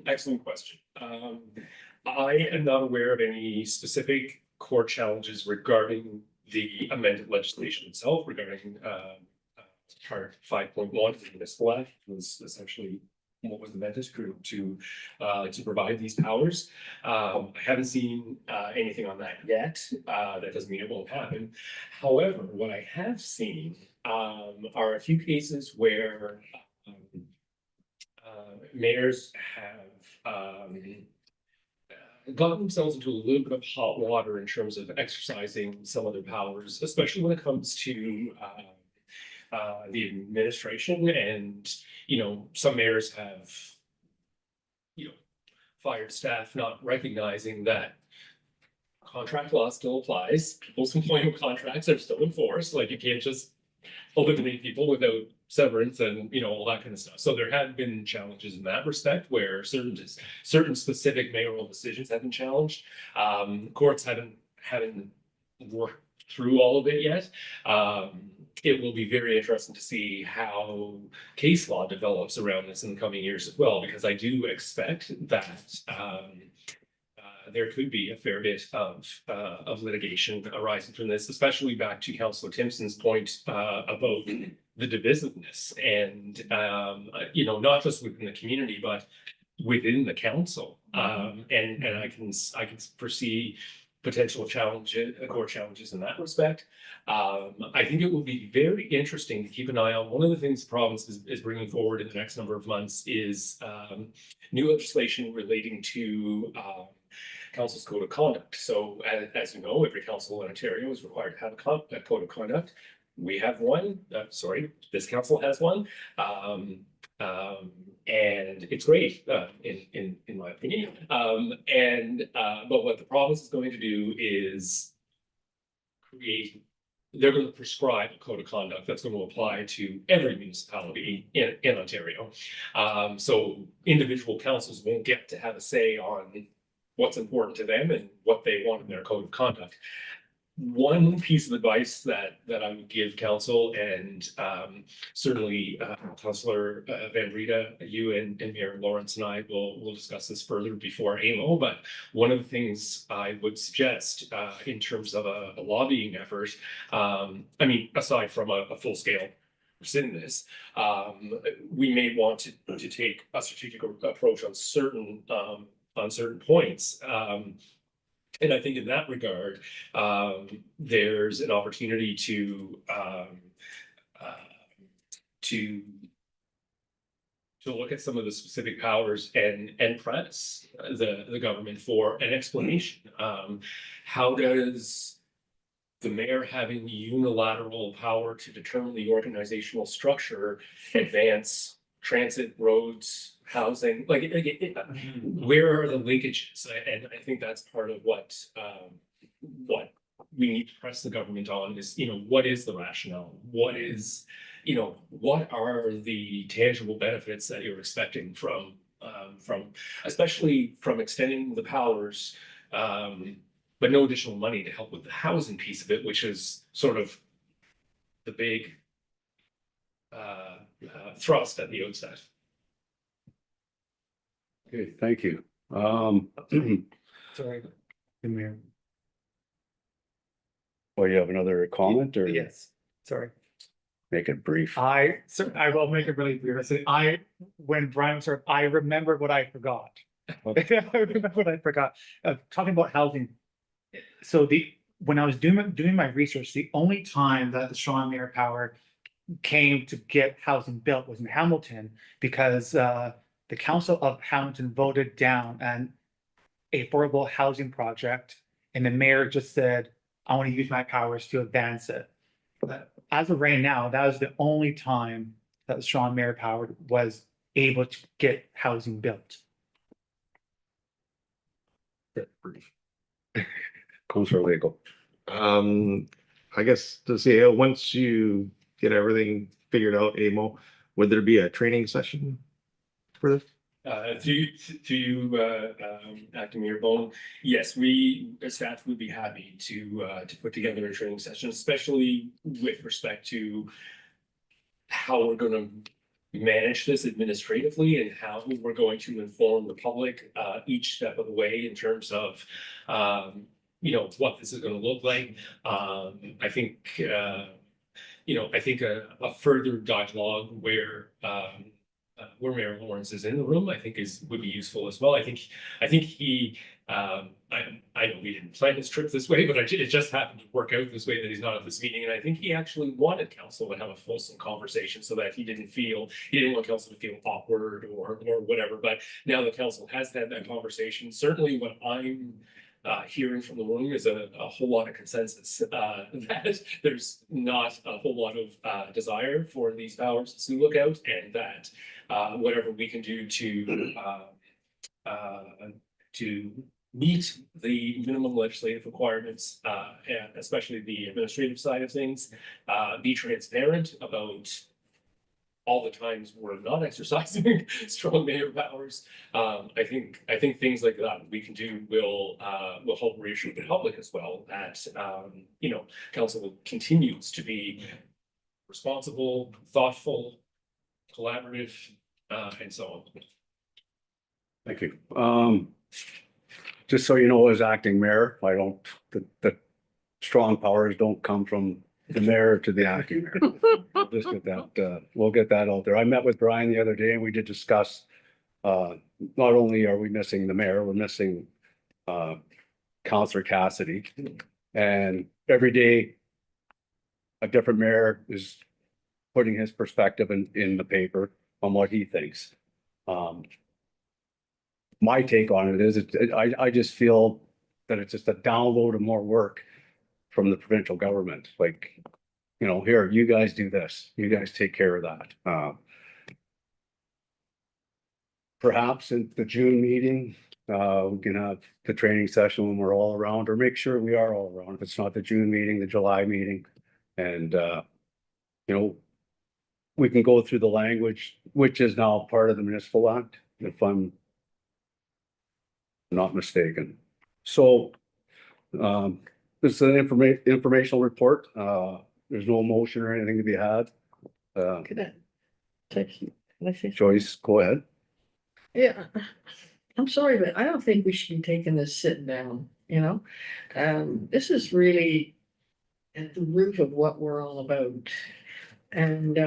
excellent question. I am not aware of any specific court challenges regarding the amended legislation itself regarding part 5.1 of the municipal act was essentially what was amended to provide these powers. I haven't seen anything on that yet. That doesn't mean it won't happen. However, what I have seen are a few cases where mayors have gotten themselves into a little bit of hot water in terms of exercising some of their powers, especially when it comes to the administration. And some mayors have fired staff, not recognizing that contract law still applies. People's employment contracts are still in force. Like, you can't just eliminate people without severance and all that kind of stuff. So there have been challenges in that respect where certain specific mayoral decisions have been challenged. Courts haven't worked through all of it yet. It will be very interesting to see how case law develops around this in the coming years as well, because I do expect that there could be a fair bit of litigation arising from this, especially back to Councillor Timpson's point about the divisiveness and not just within the community but within the council. And I can foresee potential court challenges in that respect. I think it will be very interesting to keep an eye on. One of the things the province is bringing forward in the next number of months is new legislation relating to council's code of conduct. So as you know, every council in Ontario is required to have a code of conduct. We have one. This council has one. And it's great in my opinion. But what the province is going to do is they're going to prescribe a code of conduct that's going to apply to every municipality in Ontario. So individual councils won't get to have a say on what's important to them and what they want in their code of conduct. One piece of advice that I would give council, and certainly Councillor Van Rita, you and Mayor Lawrence and I will discuss this further before AMO, but one of the things I would suggest in terms of a lobbying effort, aside from a full-scale rescind this, we may want to take a strategic approach on certain points. And I think in that regard, there's an opportunity to look at some of the specific powers and press the government for an explanation. How does the mayor having unilateral power to determine the organizational structure advance transit, roads, housing? Where are the linkages? And I think that's part of what we need to press the government on is, what is the rationale? What is, what are the tangible benefits that you're expecting from, especially from extending the powers, but no additional money to help with the housing piece of it, which is sort of the big thrust at the outset. Okay, thank you. Sorry, the mayor. Well, you have another comment or? Yes, sorry. Make it brief. I will make it really brief. When Brian started, I remembered what I forgot. I remember what I forgot. Talking about housing. So when I was doing my research, the only time that the strong mayor power came to get housing built was in Hamilton, because the council of Hamilton voted down an affordable housing project, and the mayor just said, I want to use my powers to advance it. But as of right now, that was the only time that the strong mayor power was able to get housing built. Councilor Legal. I guess to say, once you get everything figured out, Amo, would there be a training session for this? To you, Acting Mayor Bone, yes, we as staff would be happy to put together a training session, especially with respect to how we're going to manage this administratively and how we're going to inform the public each step of the way in terms of what this is going to look like. I think I think a further dialogue where Mayor Lawrence is in the room, I think would be useful as well. I think he, I know we didn't plan his trip this way, but it just happened to work out this way that he's not at this meeting. And I think he actually wanted council to have a fulsome conversation so that he didn't want council to feel awkward or whatever. But now the council has had that conversation. Certainly what I'm hearing from the room is a whole lot of consensus that there's not a whole lot of desire for these powers to look out, and that whatever we can do to meet the minimum legislative requirements, and especially the administrative side of things, be transparent about all the times we're not exercising strong mayor powers. I think things like that we can do will help reassure the public as well that council continues to be responsible, thoughtful, collaborative, and so on. Thank you. Just so you know, as acting mayor, the strong powers don't come from the mayor to the acting mayor. We'll get that out there. I met with Brian the other day and we did discuss, not only are we missing the mayor, we're missing Councillor Cassidy. And every day a different mayor is putting his perspective in the paper on what he thinks. My take on it is, I just feel that it's just a download of more work from the provincial government. Like, here, you guys do this, you guys take care of that. Perhaps in the June meeting, we can have the training session when we're all around, or make sure we are all around. If it's not the June meeting, the July meeting. And, we can go through the language, which is now part of the municipal act, if I'm not mistaken. So, this is an informational report. There's no motion or anything to be had. Can I say? Joyce, go ahead. Yeah, I'm sorry, but I don't think we should be taking this sitting down, This is really at the root of what we're all about. And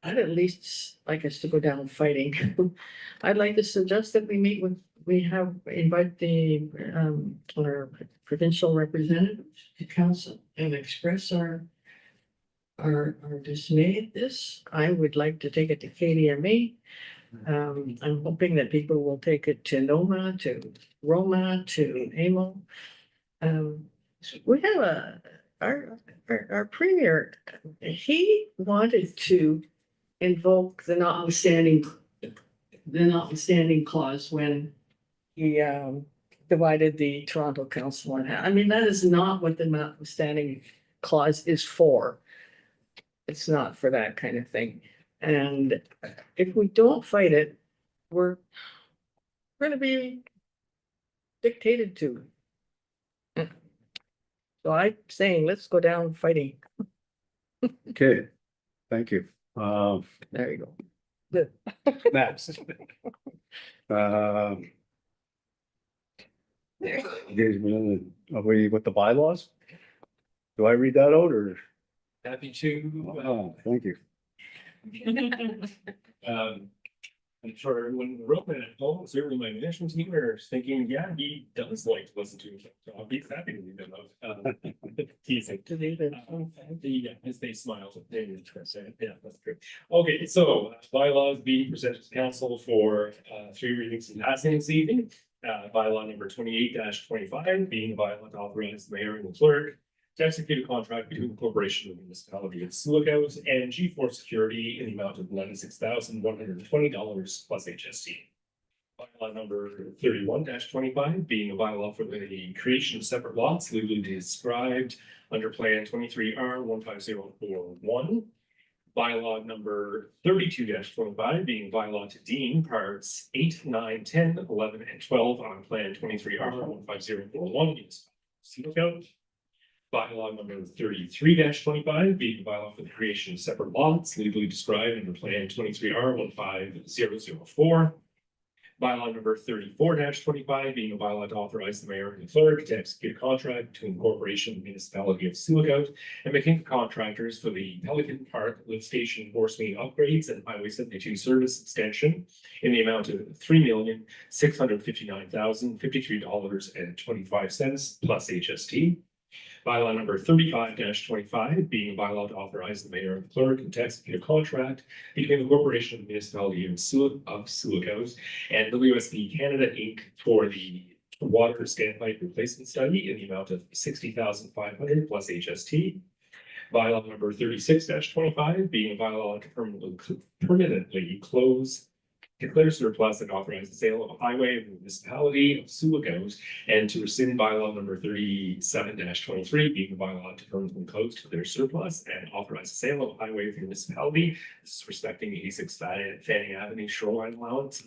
I'd at least like us to go down fighting. I'd like to suggest that invite the our provincial representatives to council and express our dismay at this. I would like to take it to KDMA. I'm hoping that people will take it to NOMA, to Roma, to AMO. We have our premier, he wanted to invoke the notwithstanding clause when he divided the Toronto Council in half. I mean, that is not what the notwithstanding clause is for. It's not for that kind of thing. And if we don't fight it, we're gonna be dictated to. So I'm saying, let's go down fighting. Okay, thank you. There you go. Next. Are we with the bylaws? Do I read that out or? Happy to. Oh, thank you. I'm sure everyone wrote that at home, certainly my management team are thinking, yeah, he does like to listen to himself. So I'll be happy to leave them out. Teasing. To do that. Yeah, as they smiled, they didn't say it. Yeah, that's true. Okay, so bylaws being presented to council for 3 readings and passing this evening. Bylaw number 28-25 being a bylaw to authorize the mayor and the clerk to execute a contract between the corporation and the municipality of Sioux and G4 Security in the amount of $96,120 plus HST. Bylaw number 31-25 being a bylaw for the creation of separate lots legally described under Plan 23R15041. Bylaw number 32-25 being bylaw to deem parts 8, 9, 10, 11, and 12 on Plan 23R15041. Sioux. Bylaw number 33-25 being a bylaw for the creation of separate lots legally described under Plan 23R15004. Bylaw number 34-25 being a bylaw to authorize the mayor and the clerk to execute a contract between the corporation and the municipality of Sioux and making contractors for the Pelican Park lift station force main upgrades and Highway 72 service extension in the amount of $3,659,053.25 plus HST. Bylaw number 35-25 being a bylaw to authorize the mayor and clerk to execute a contract between the corporation and the municipality of Sioux and WSB Canada Inc. for the water standpipe replacement study in the amount of $60,500 plus HST. Bylaw number 36-25 being a bylaw to permanently close, declare surplus and authorize the sale of a highway of the municipality of Sioux and to rescind bylaw number 37-23 being a bylaw to permanently close to their surplus and authorize the sale of a highway of the municipality. This is respecting 86 Fanning Avenue shoreline allowance.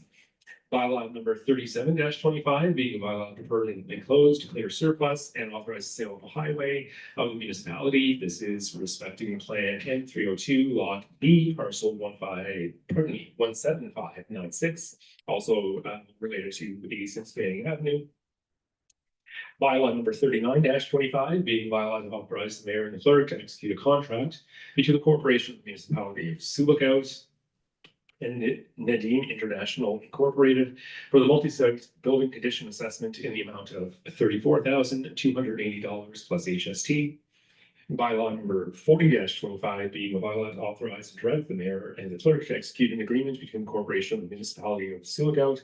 Bylaw number 37-25 being a bylaw to permanently close, declare surplus, and authorize the sale of a highway of the municipality. This is respecting Plan N302 Lot B, parcel 17596, also related to 86 Fanning Avenue. Bylaw number 39-25 being a bylaw to authorize the mayor and the clerk to execute a contract between the corporation and the municipality of Sioux and Nadine International Incorporated for the multi-site building condition assessment in the amount of $34,280 plus HST. Bylaw number 40-25 being a bylaw to authorize and direct the mayor and the clerk to execute an agreement between the corporation and the municipality of Sioux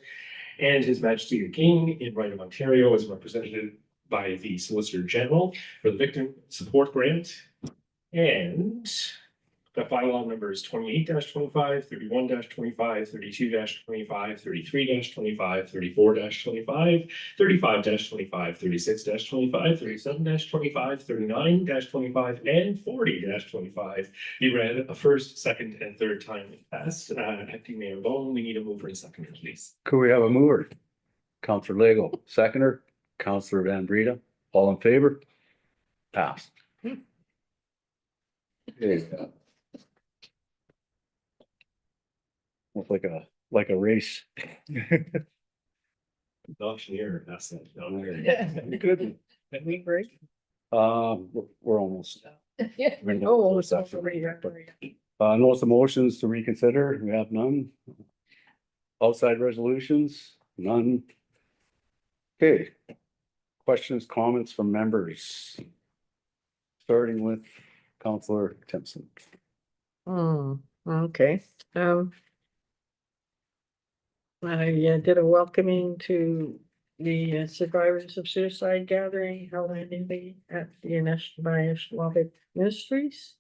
and His Majesty the King in right of Ontario as represented by the Solicitor General for the Victim Support Grant. And the bylaw numbers 28-25, 31-25, 32-25, 33-25, 34-25, 35-25, 36-25, 37-25, 39-25, and 40-25 be read a first, second, and third time if passed. Acting Mayor Bone, we need a mover and seconder, please. Could we have a mover? Counselor Lego, seconder, Counselor Van Breda, all in favor? Pass. Okay. Looks like a race. Auctioneer, that's it. You could. Can we break? We're almost. Yeah. We're gonna go Oh, to it's section. already. Notice the motions to reconsider, we have none. Outside resolutions, none. Okay. Questions, comments from members? Starting with Counselor Timpson. Okay, I did a welcoming to the survivors of suicide gathering held annually at the by Schwab Ministries.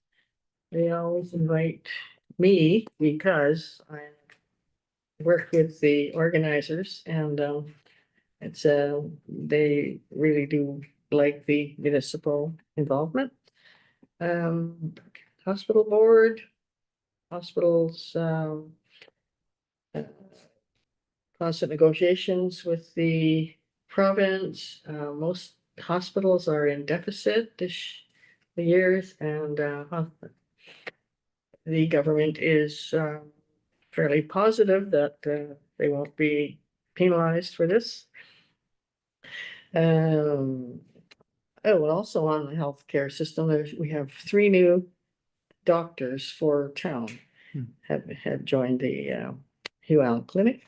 They always invite me because I work with the organizers and It's they really do like the municipal involvement. Hospital board, hospitals, constant negotiations with the province. Most hospitals are in deficit this years, and the government is fairly positive that they won't be penalized for this. Oh, and also on the healthcare system, we have 3 new doctors for town have joined the Hugh Allen Clinic.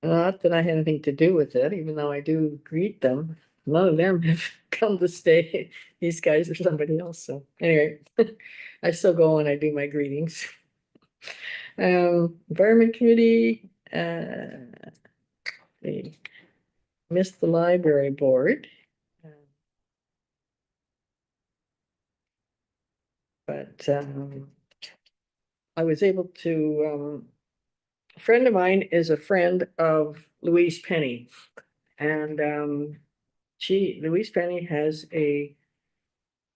Not that I had anything to do with it, even though I do greet them. None of them have come to stay. These guys are somebody else. So anyway, I still go and I do my greetings. Environment Committee, they missed the library board. But I was able to, a friend of mine is a friend of Louise Penny. And Louise Penny has a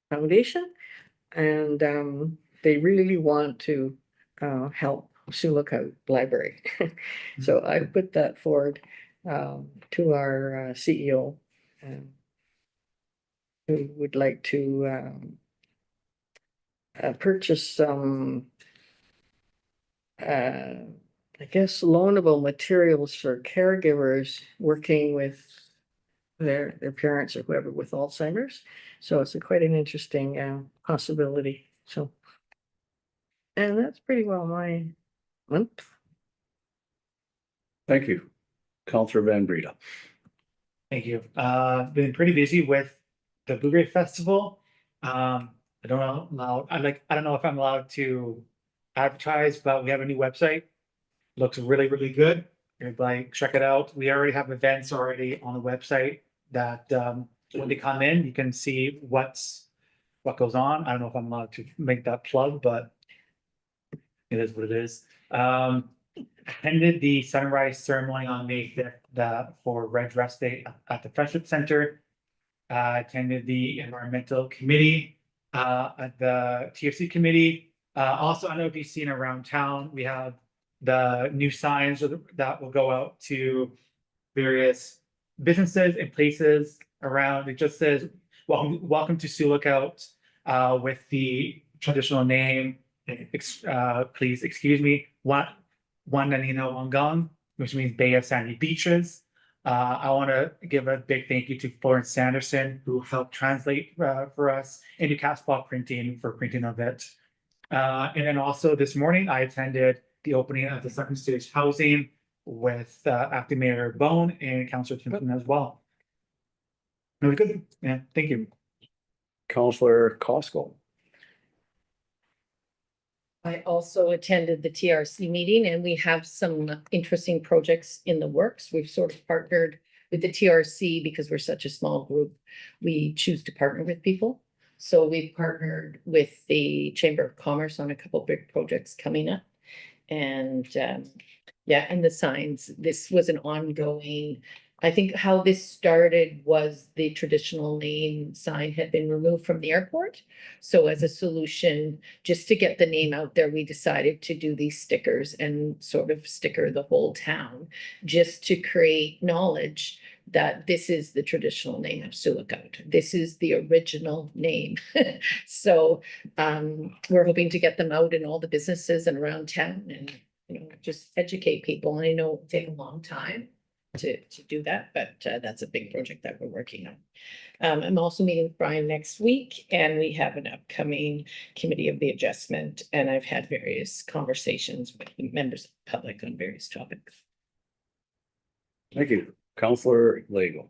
foundation, and they really want to help Sioux Lookout Library. So I put that forward to our CEO, who would like to purchase some, I guess, loanable materials for caregivers working with their parents or whoever with Alzheimer's. So it's quite an interesting possibility. So, and that's pretty well my month. Thank you. Counselor Van Breda. Thank you. Been pretty busy with the Blueberry Festival. I don't know, I don't know if I'm allowed to advertise, but we have a new website. Looks really, really good. Everybody check it out. We already have events already on the website that when they come in, you can see what goes on. I don't know if I'm allowed to make that plug, but it is what it is. Attended the sunrise ceremony on May 5th for Red Dress Day at the Friendship Center. Attended the environmental committee, at the TFC committee. Also, I don't know if you've seen around town, we have the new signs that will go out to various businesses and places around. It just says, welcome to Sioux Lookout, with the traditional name, please excuse me, Wananino Wangang, which means Bay of Sandy Beaches. I want to give a big thank you to Florence Sanderson, who helped translate for us, and to Castball Printing for printing of it. And then also this morning, I attended the opening of the second stage housing with Acting Mayor Bone and Councillor Timpson as well. It was good. Yeah, thank you. Counselor Costco. I also attended the TRC meeting, and we have some interesting projects in the works. We've sort of partnered with the TRC because we're such a small group. We choose to partner with people. So we've partnered with the Chamber of Commerce on a couple of big projects coming up. And yeah, and the signs, this was an ongoing, I think how this started was the traditional name sign had been removed from the airport. So as a solution, just to get the name out there, we decided to do these stickers and sort of sticker the whole town, just to create knowledge that this is the traditional name of Sioux Lookout. This is the original name. So we're hoping to get them out in all the businesses and around town and, you know, just educate people. And I know it'll take a long time to do that, but that's a big project that we're working on. I'm also meeting with Brian next week, and we have an upcoming committee of the adjustment, and I've had various conversations with members of the public on various topics. Thank you. Counselor Lego.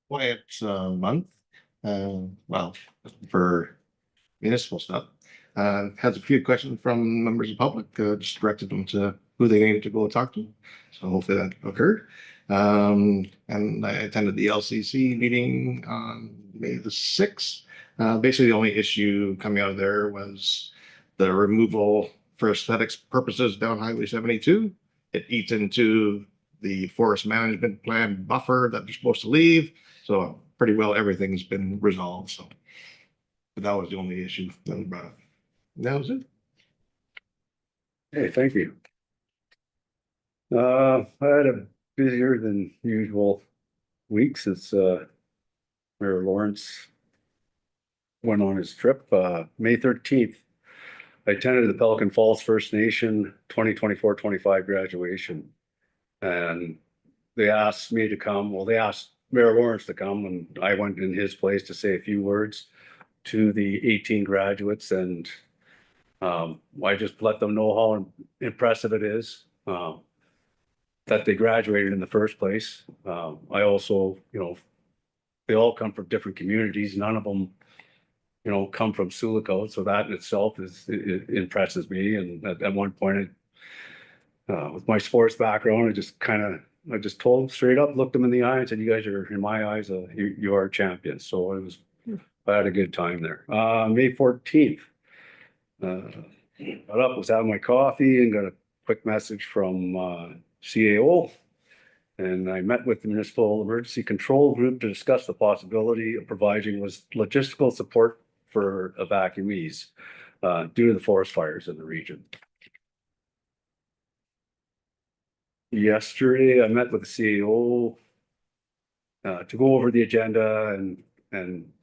Quiet month, well, for municipal stuff. Has a few questions from members of the public, just directed them to who they needed to go talk to. So hopefully that occurred. And I attended the LCC meeting on May the 6th. Basically, the only issue coming out of there was the removal for aesthetics purposes down Highway 72. It eats into the forest management plan buffer that they're supposed to leave. So pretty well everything's been resolved, so. But that was the only issue that was brought up. That was it. Hey, thank you. I had a busier than usual week since Mayor Lawrence went on his trip, May 13th. I attended the Pelican Falls First Nation 2024-25 graduation. And they asked me to come, well, they asked Mayor Lawrence to come, and I went in his place to say a few words to the 18 graduates, and I just let them know how impressive it is that they graduated in the first place. I also, they all come from different communities. None of them, come from Sioux. So that in itself it impresses me. And at one point, with my sports background, I just told them straight up, looked them in the eye and said, you guys are, in my eyes, you are champions. So I had a good time there. May 14th. Got up, was having my coffee and got a quick message from CAO. And I met with the Municipal Emergency Control Group to discuss the possibility of providing logistical support for evacuees due to the forest fires in the region. Yesterday, I met with the CAO to go over the agenda and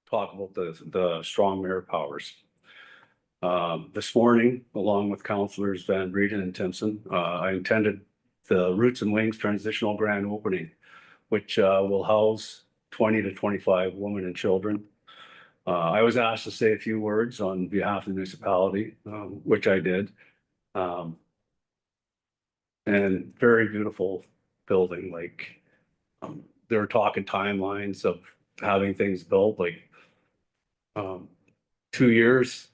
talk about the strong mayor powers. This morning, along with councillors Van Breeden and Timpson, I attended the Roots and Wings transitional grand opening, which will house 20 to 25 women and children. I was asked to say a few words on behalf of the municipality, which I did. And very beautiful building, like they were talking timelines of having things built, like 2 years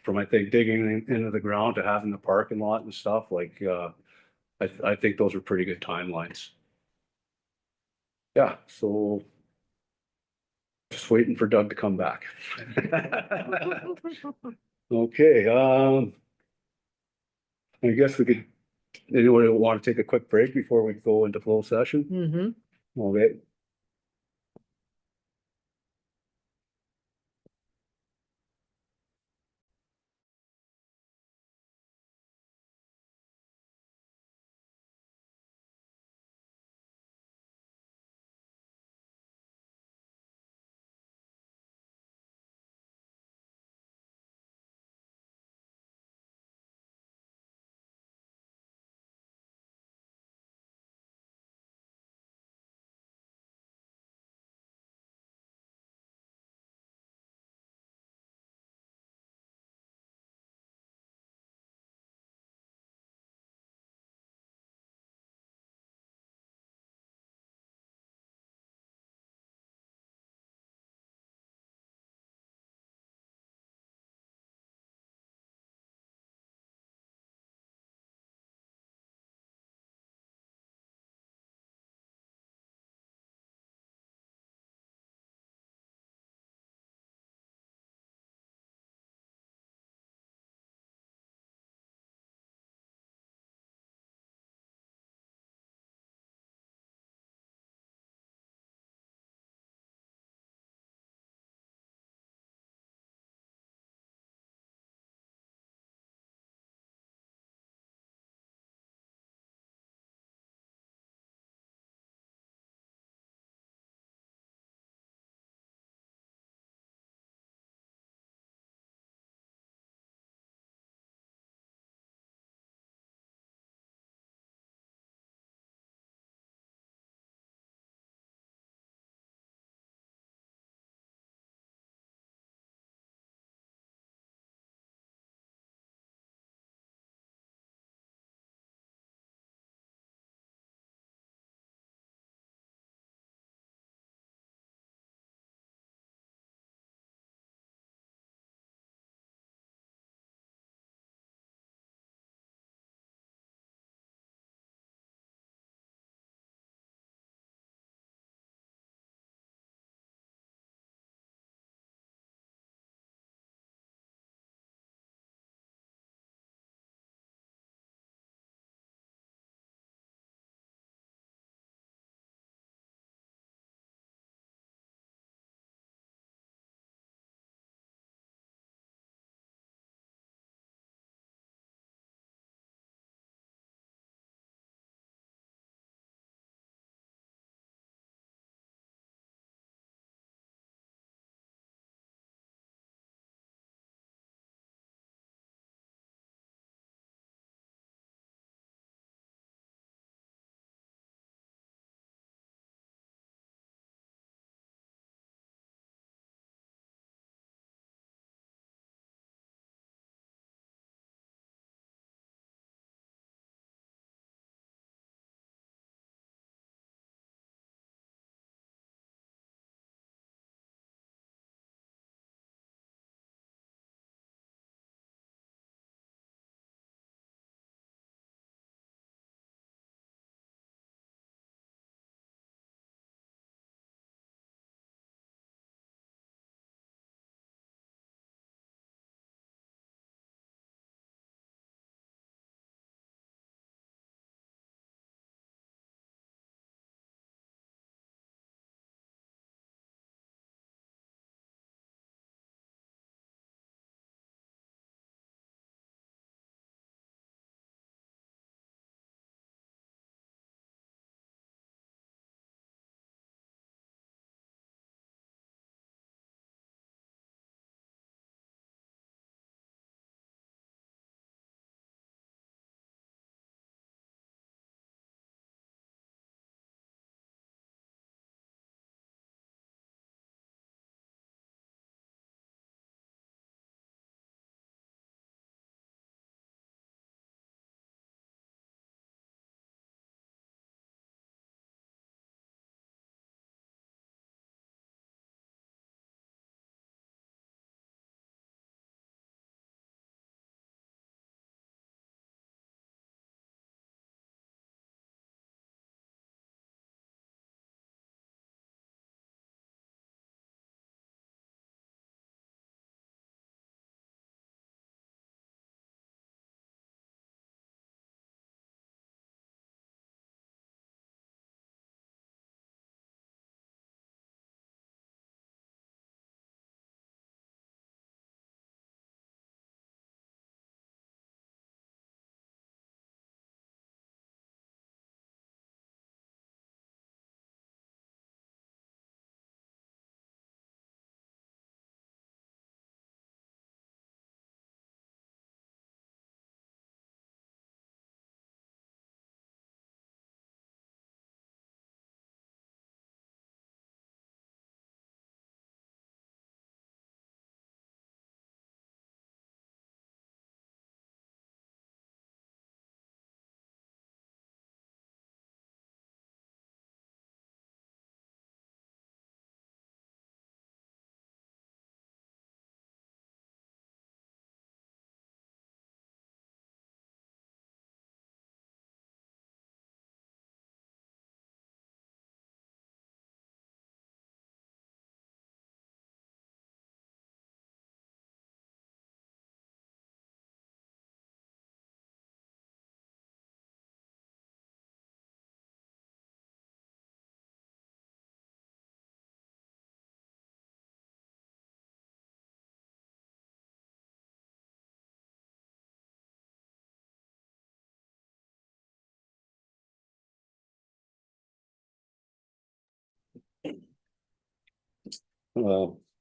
from, I think, digging into the ground to having the parking lot and stuff. Like I think those are pretty good timelines. Yeah, so just waiting for Doug to come back. Okay, I guess anyone want to take a quick break before we go into closed session? Mm-hmm. Okay,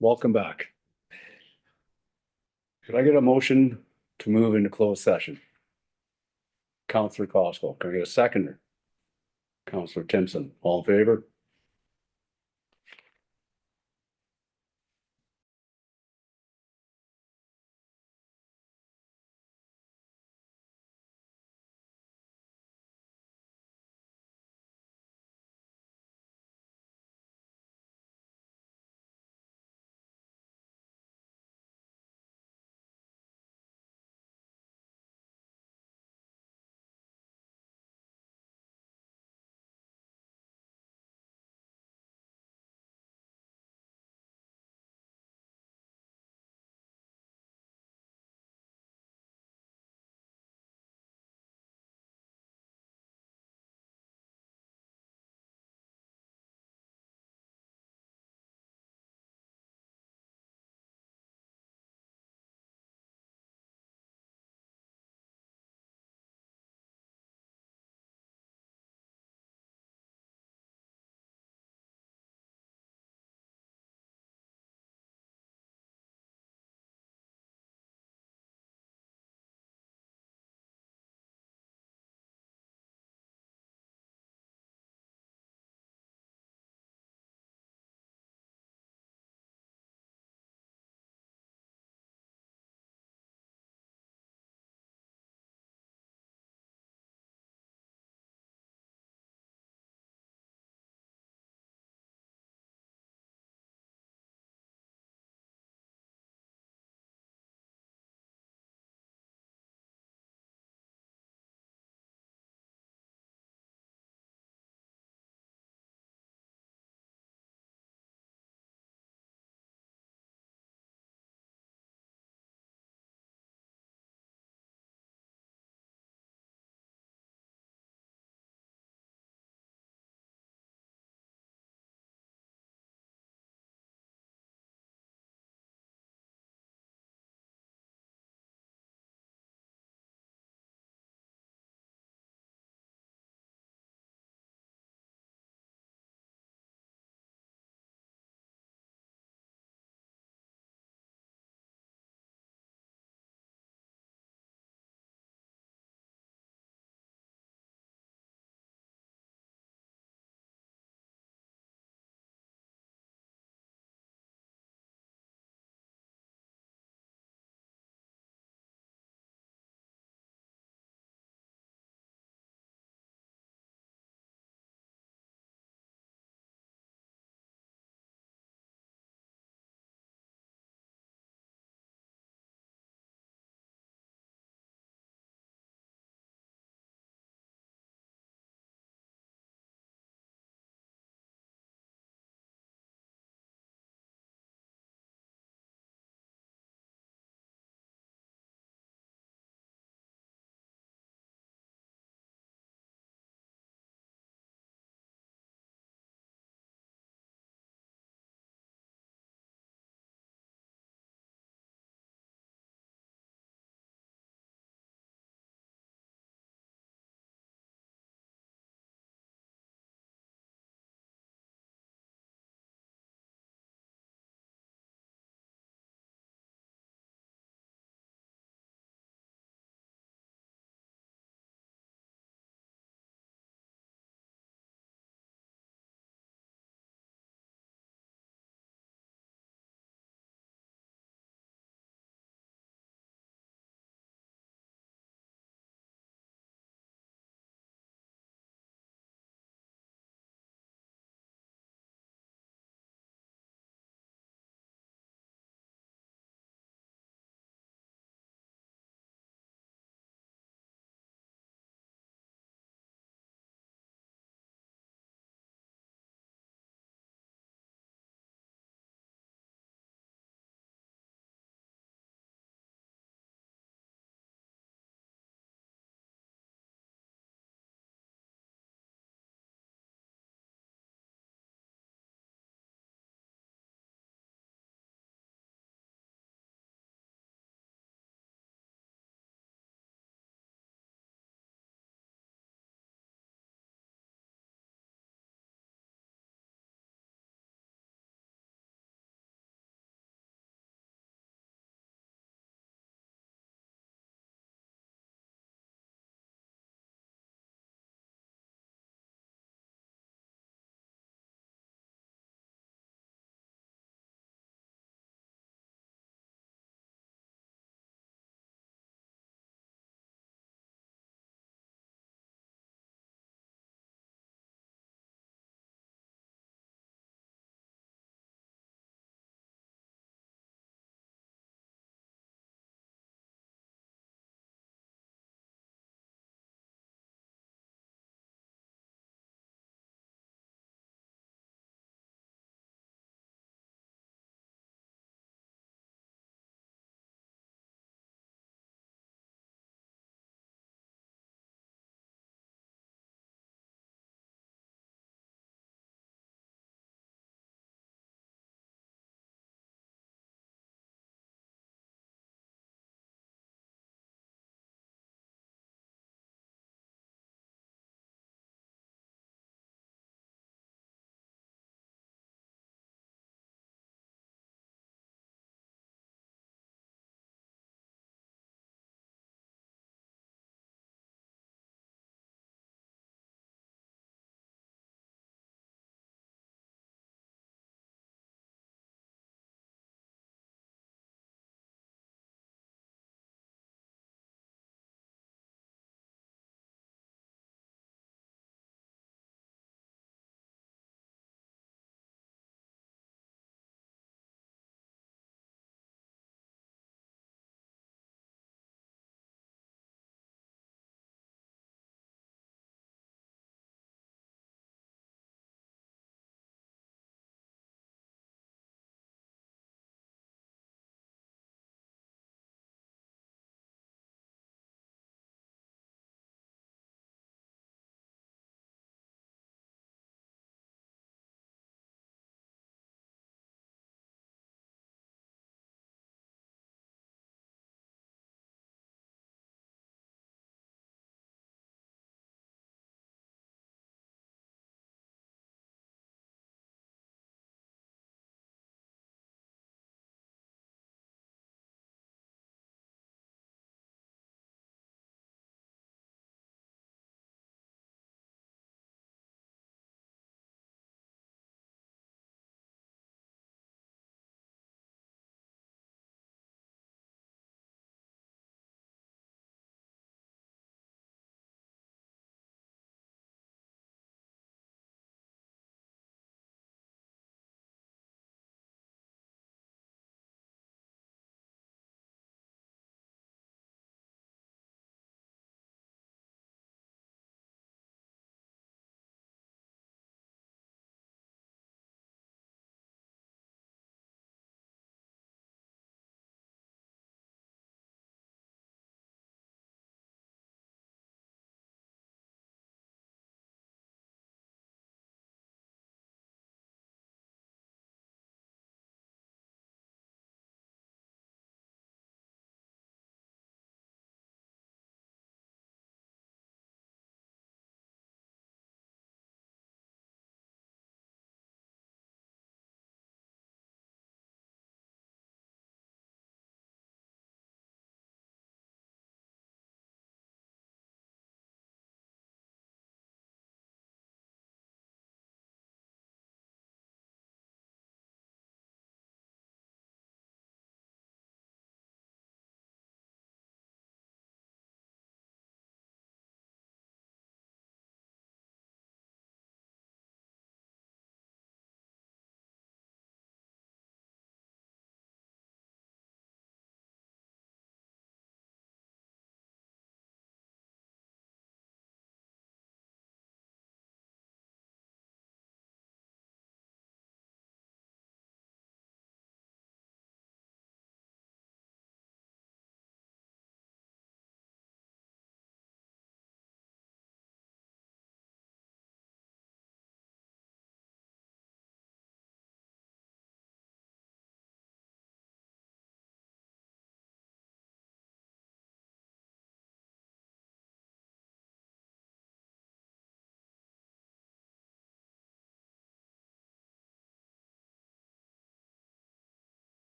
welcome back. Could I get a motion to move into closed session? Counselor Costco, can I get a seconder? Counselor Timpson, all in favor?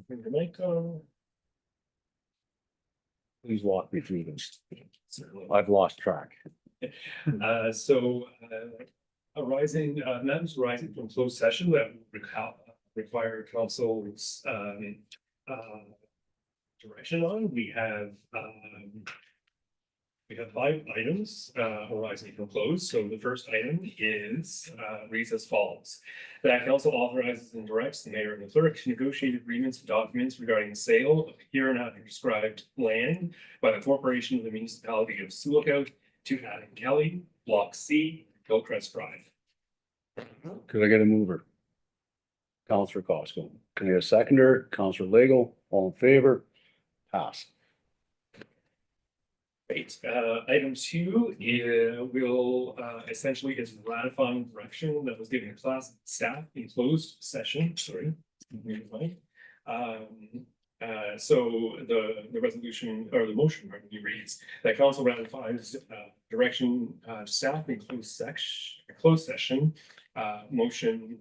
Bring the mic on. Please walk me through this. Certainly. I've lost track. Matters arising from closed session that would require council's direction on, we have 5 items arising from closed. So the first item is reads as follows. That council authorizes and directs the mayor and the clerk to negotiate agreements and documents regarding the sale of hereinafter described land by the corporation of the municipality of Sioux to Adam Kelly, Block C, Hillcrest Drive. Could I get a mover? Counselor Costco. Can I get a seconder? Counselor Legal, all in favor? Pass. Great. Item 2 will essentially is ratifying direction that was given to class staff in closed session. Sorry. So the resolution or the motion reads that council ratifies direction to staff in closed session. Motion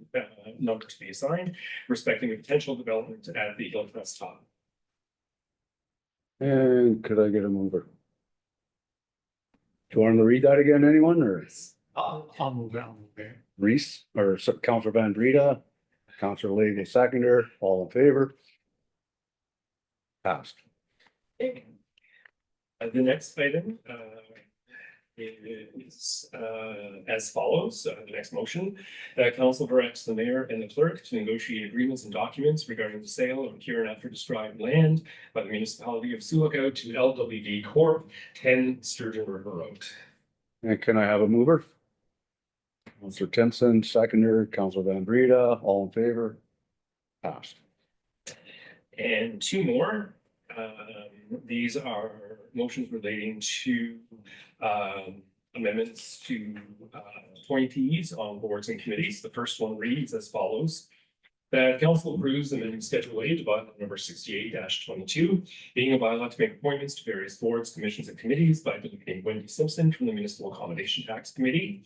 number to be assigned respecting a potential development at the Hillcrest Top. And could I get a mover? Do you want to read that again, anyone, or I'll move it, I'll move it. Reese, or Counselor Van Breda? Counselor Legal, seconder, all in favor? Passed. The next item is as follows. The next motion, council directs the mayor and the clerk to negotiate agreements and documents regarding the sale of hereinafter described land by the municipality of Sioux to LWD Corp. 10 Sturgeon River Road. And can I have a mover? Counselor Timpson, seconder, Counselor Van Breda, all in favor? Passed. And 2 more. These are motions relating to amendments to appointees on boards and committees. The first one reads as follows. That council approves amending Schedule A to bylaw number 68-22, being a bylaw to make appointments to various boards, commissions, and committees by delegating Wendy Simpson from the Municipal Accommodation Tax Committee.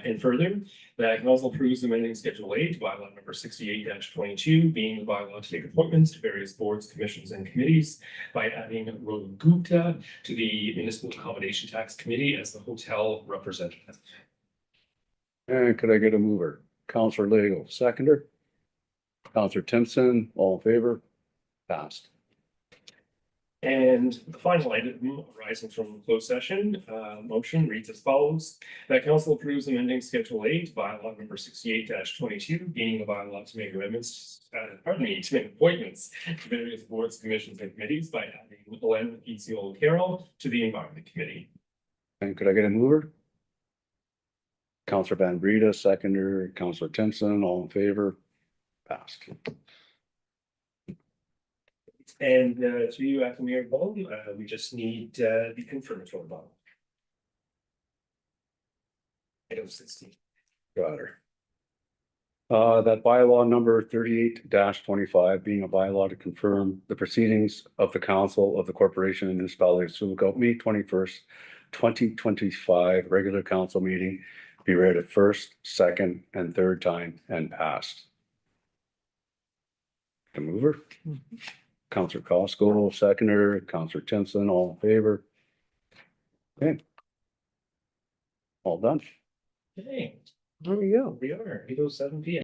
And further, that council approves amending Schedule A to bylaw number 68-22, being the bylaw to make appointments to various boards, commissions, and committees by adding Rohit Gupta to the Municipal Accommodation Tax Committee as the hotel representative. And could I get a mover? Counselor Legal, seconder. Counselor Timpson, all in favor? Passed. And the final item arising from closed session, motion reads as follows. That council approves amending Schedule A to bylaw number 68-22, being a bylaw to make amendments, to make appointments to various boards, commissions, and committees by adding Len Eziol Carroll to the Environment Committee. And could I get a mover? Counselor Van Breda, seconder, Counselor Timpson, all in favor? Passed. And to you, Acting Mayor Bone, we just need the confirmatory vote. Item 16. Got her. That bylaw number 38-25 being a bylaw to confirm the proceedings of the council of the corporation and municipality of Sioux, May 21st, 2025 regular council meeting be read at first, second, and third time and passed. The mover? Counselor Costco, seconder, Counselor Timpson, all in favor? Okay. All done. Okay, There you go. we are 8:07 PM.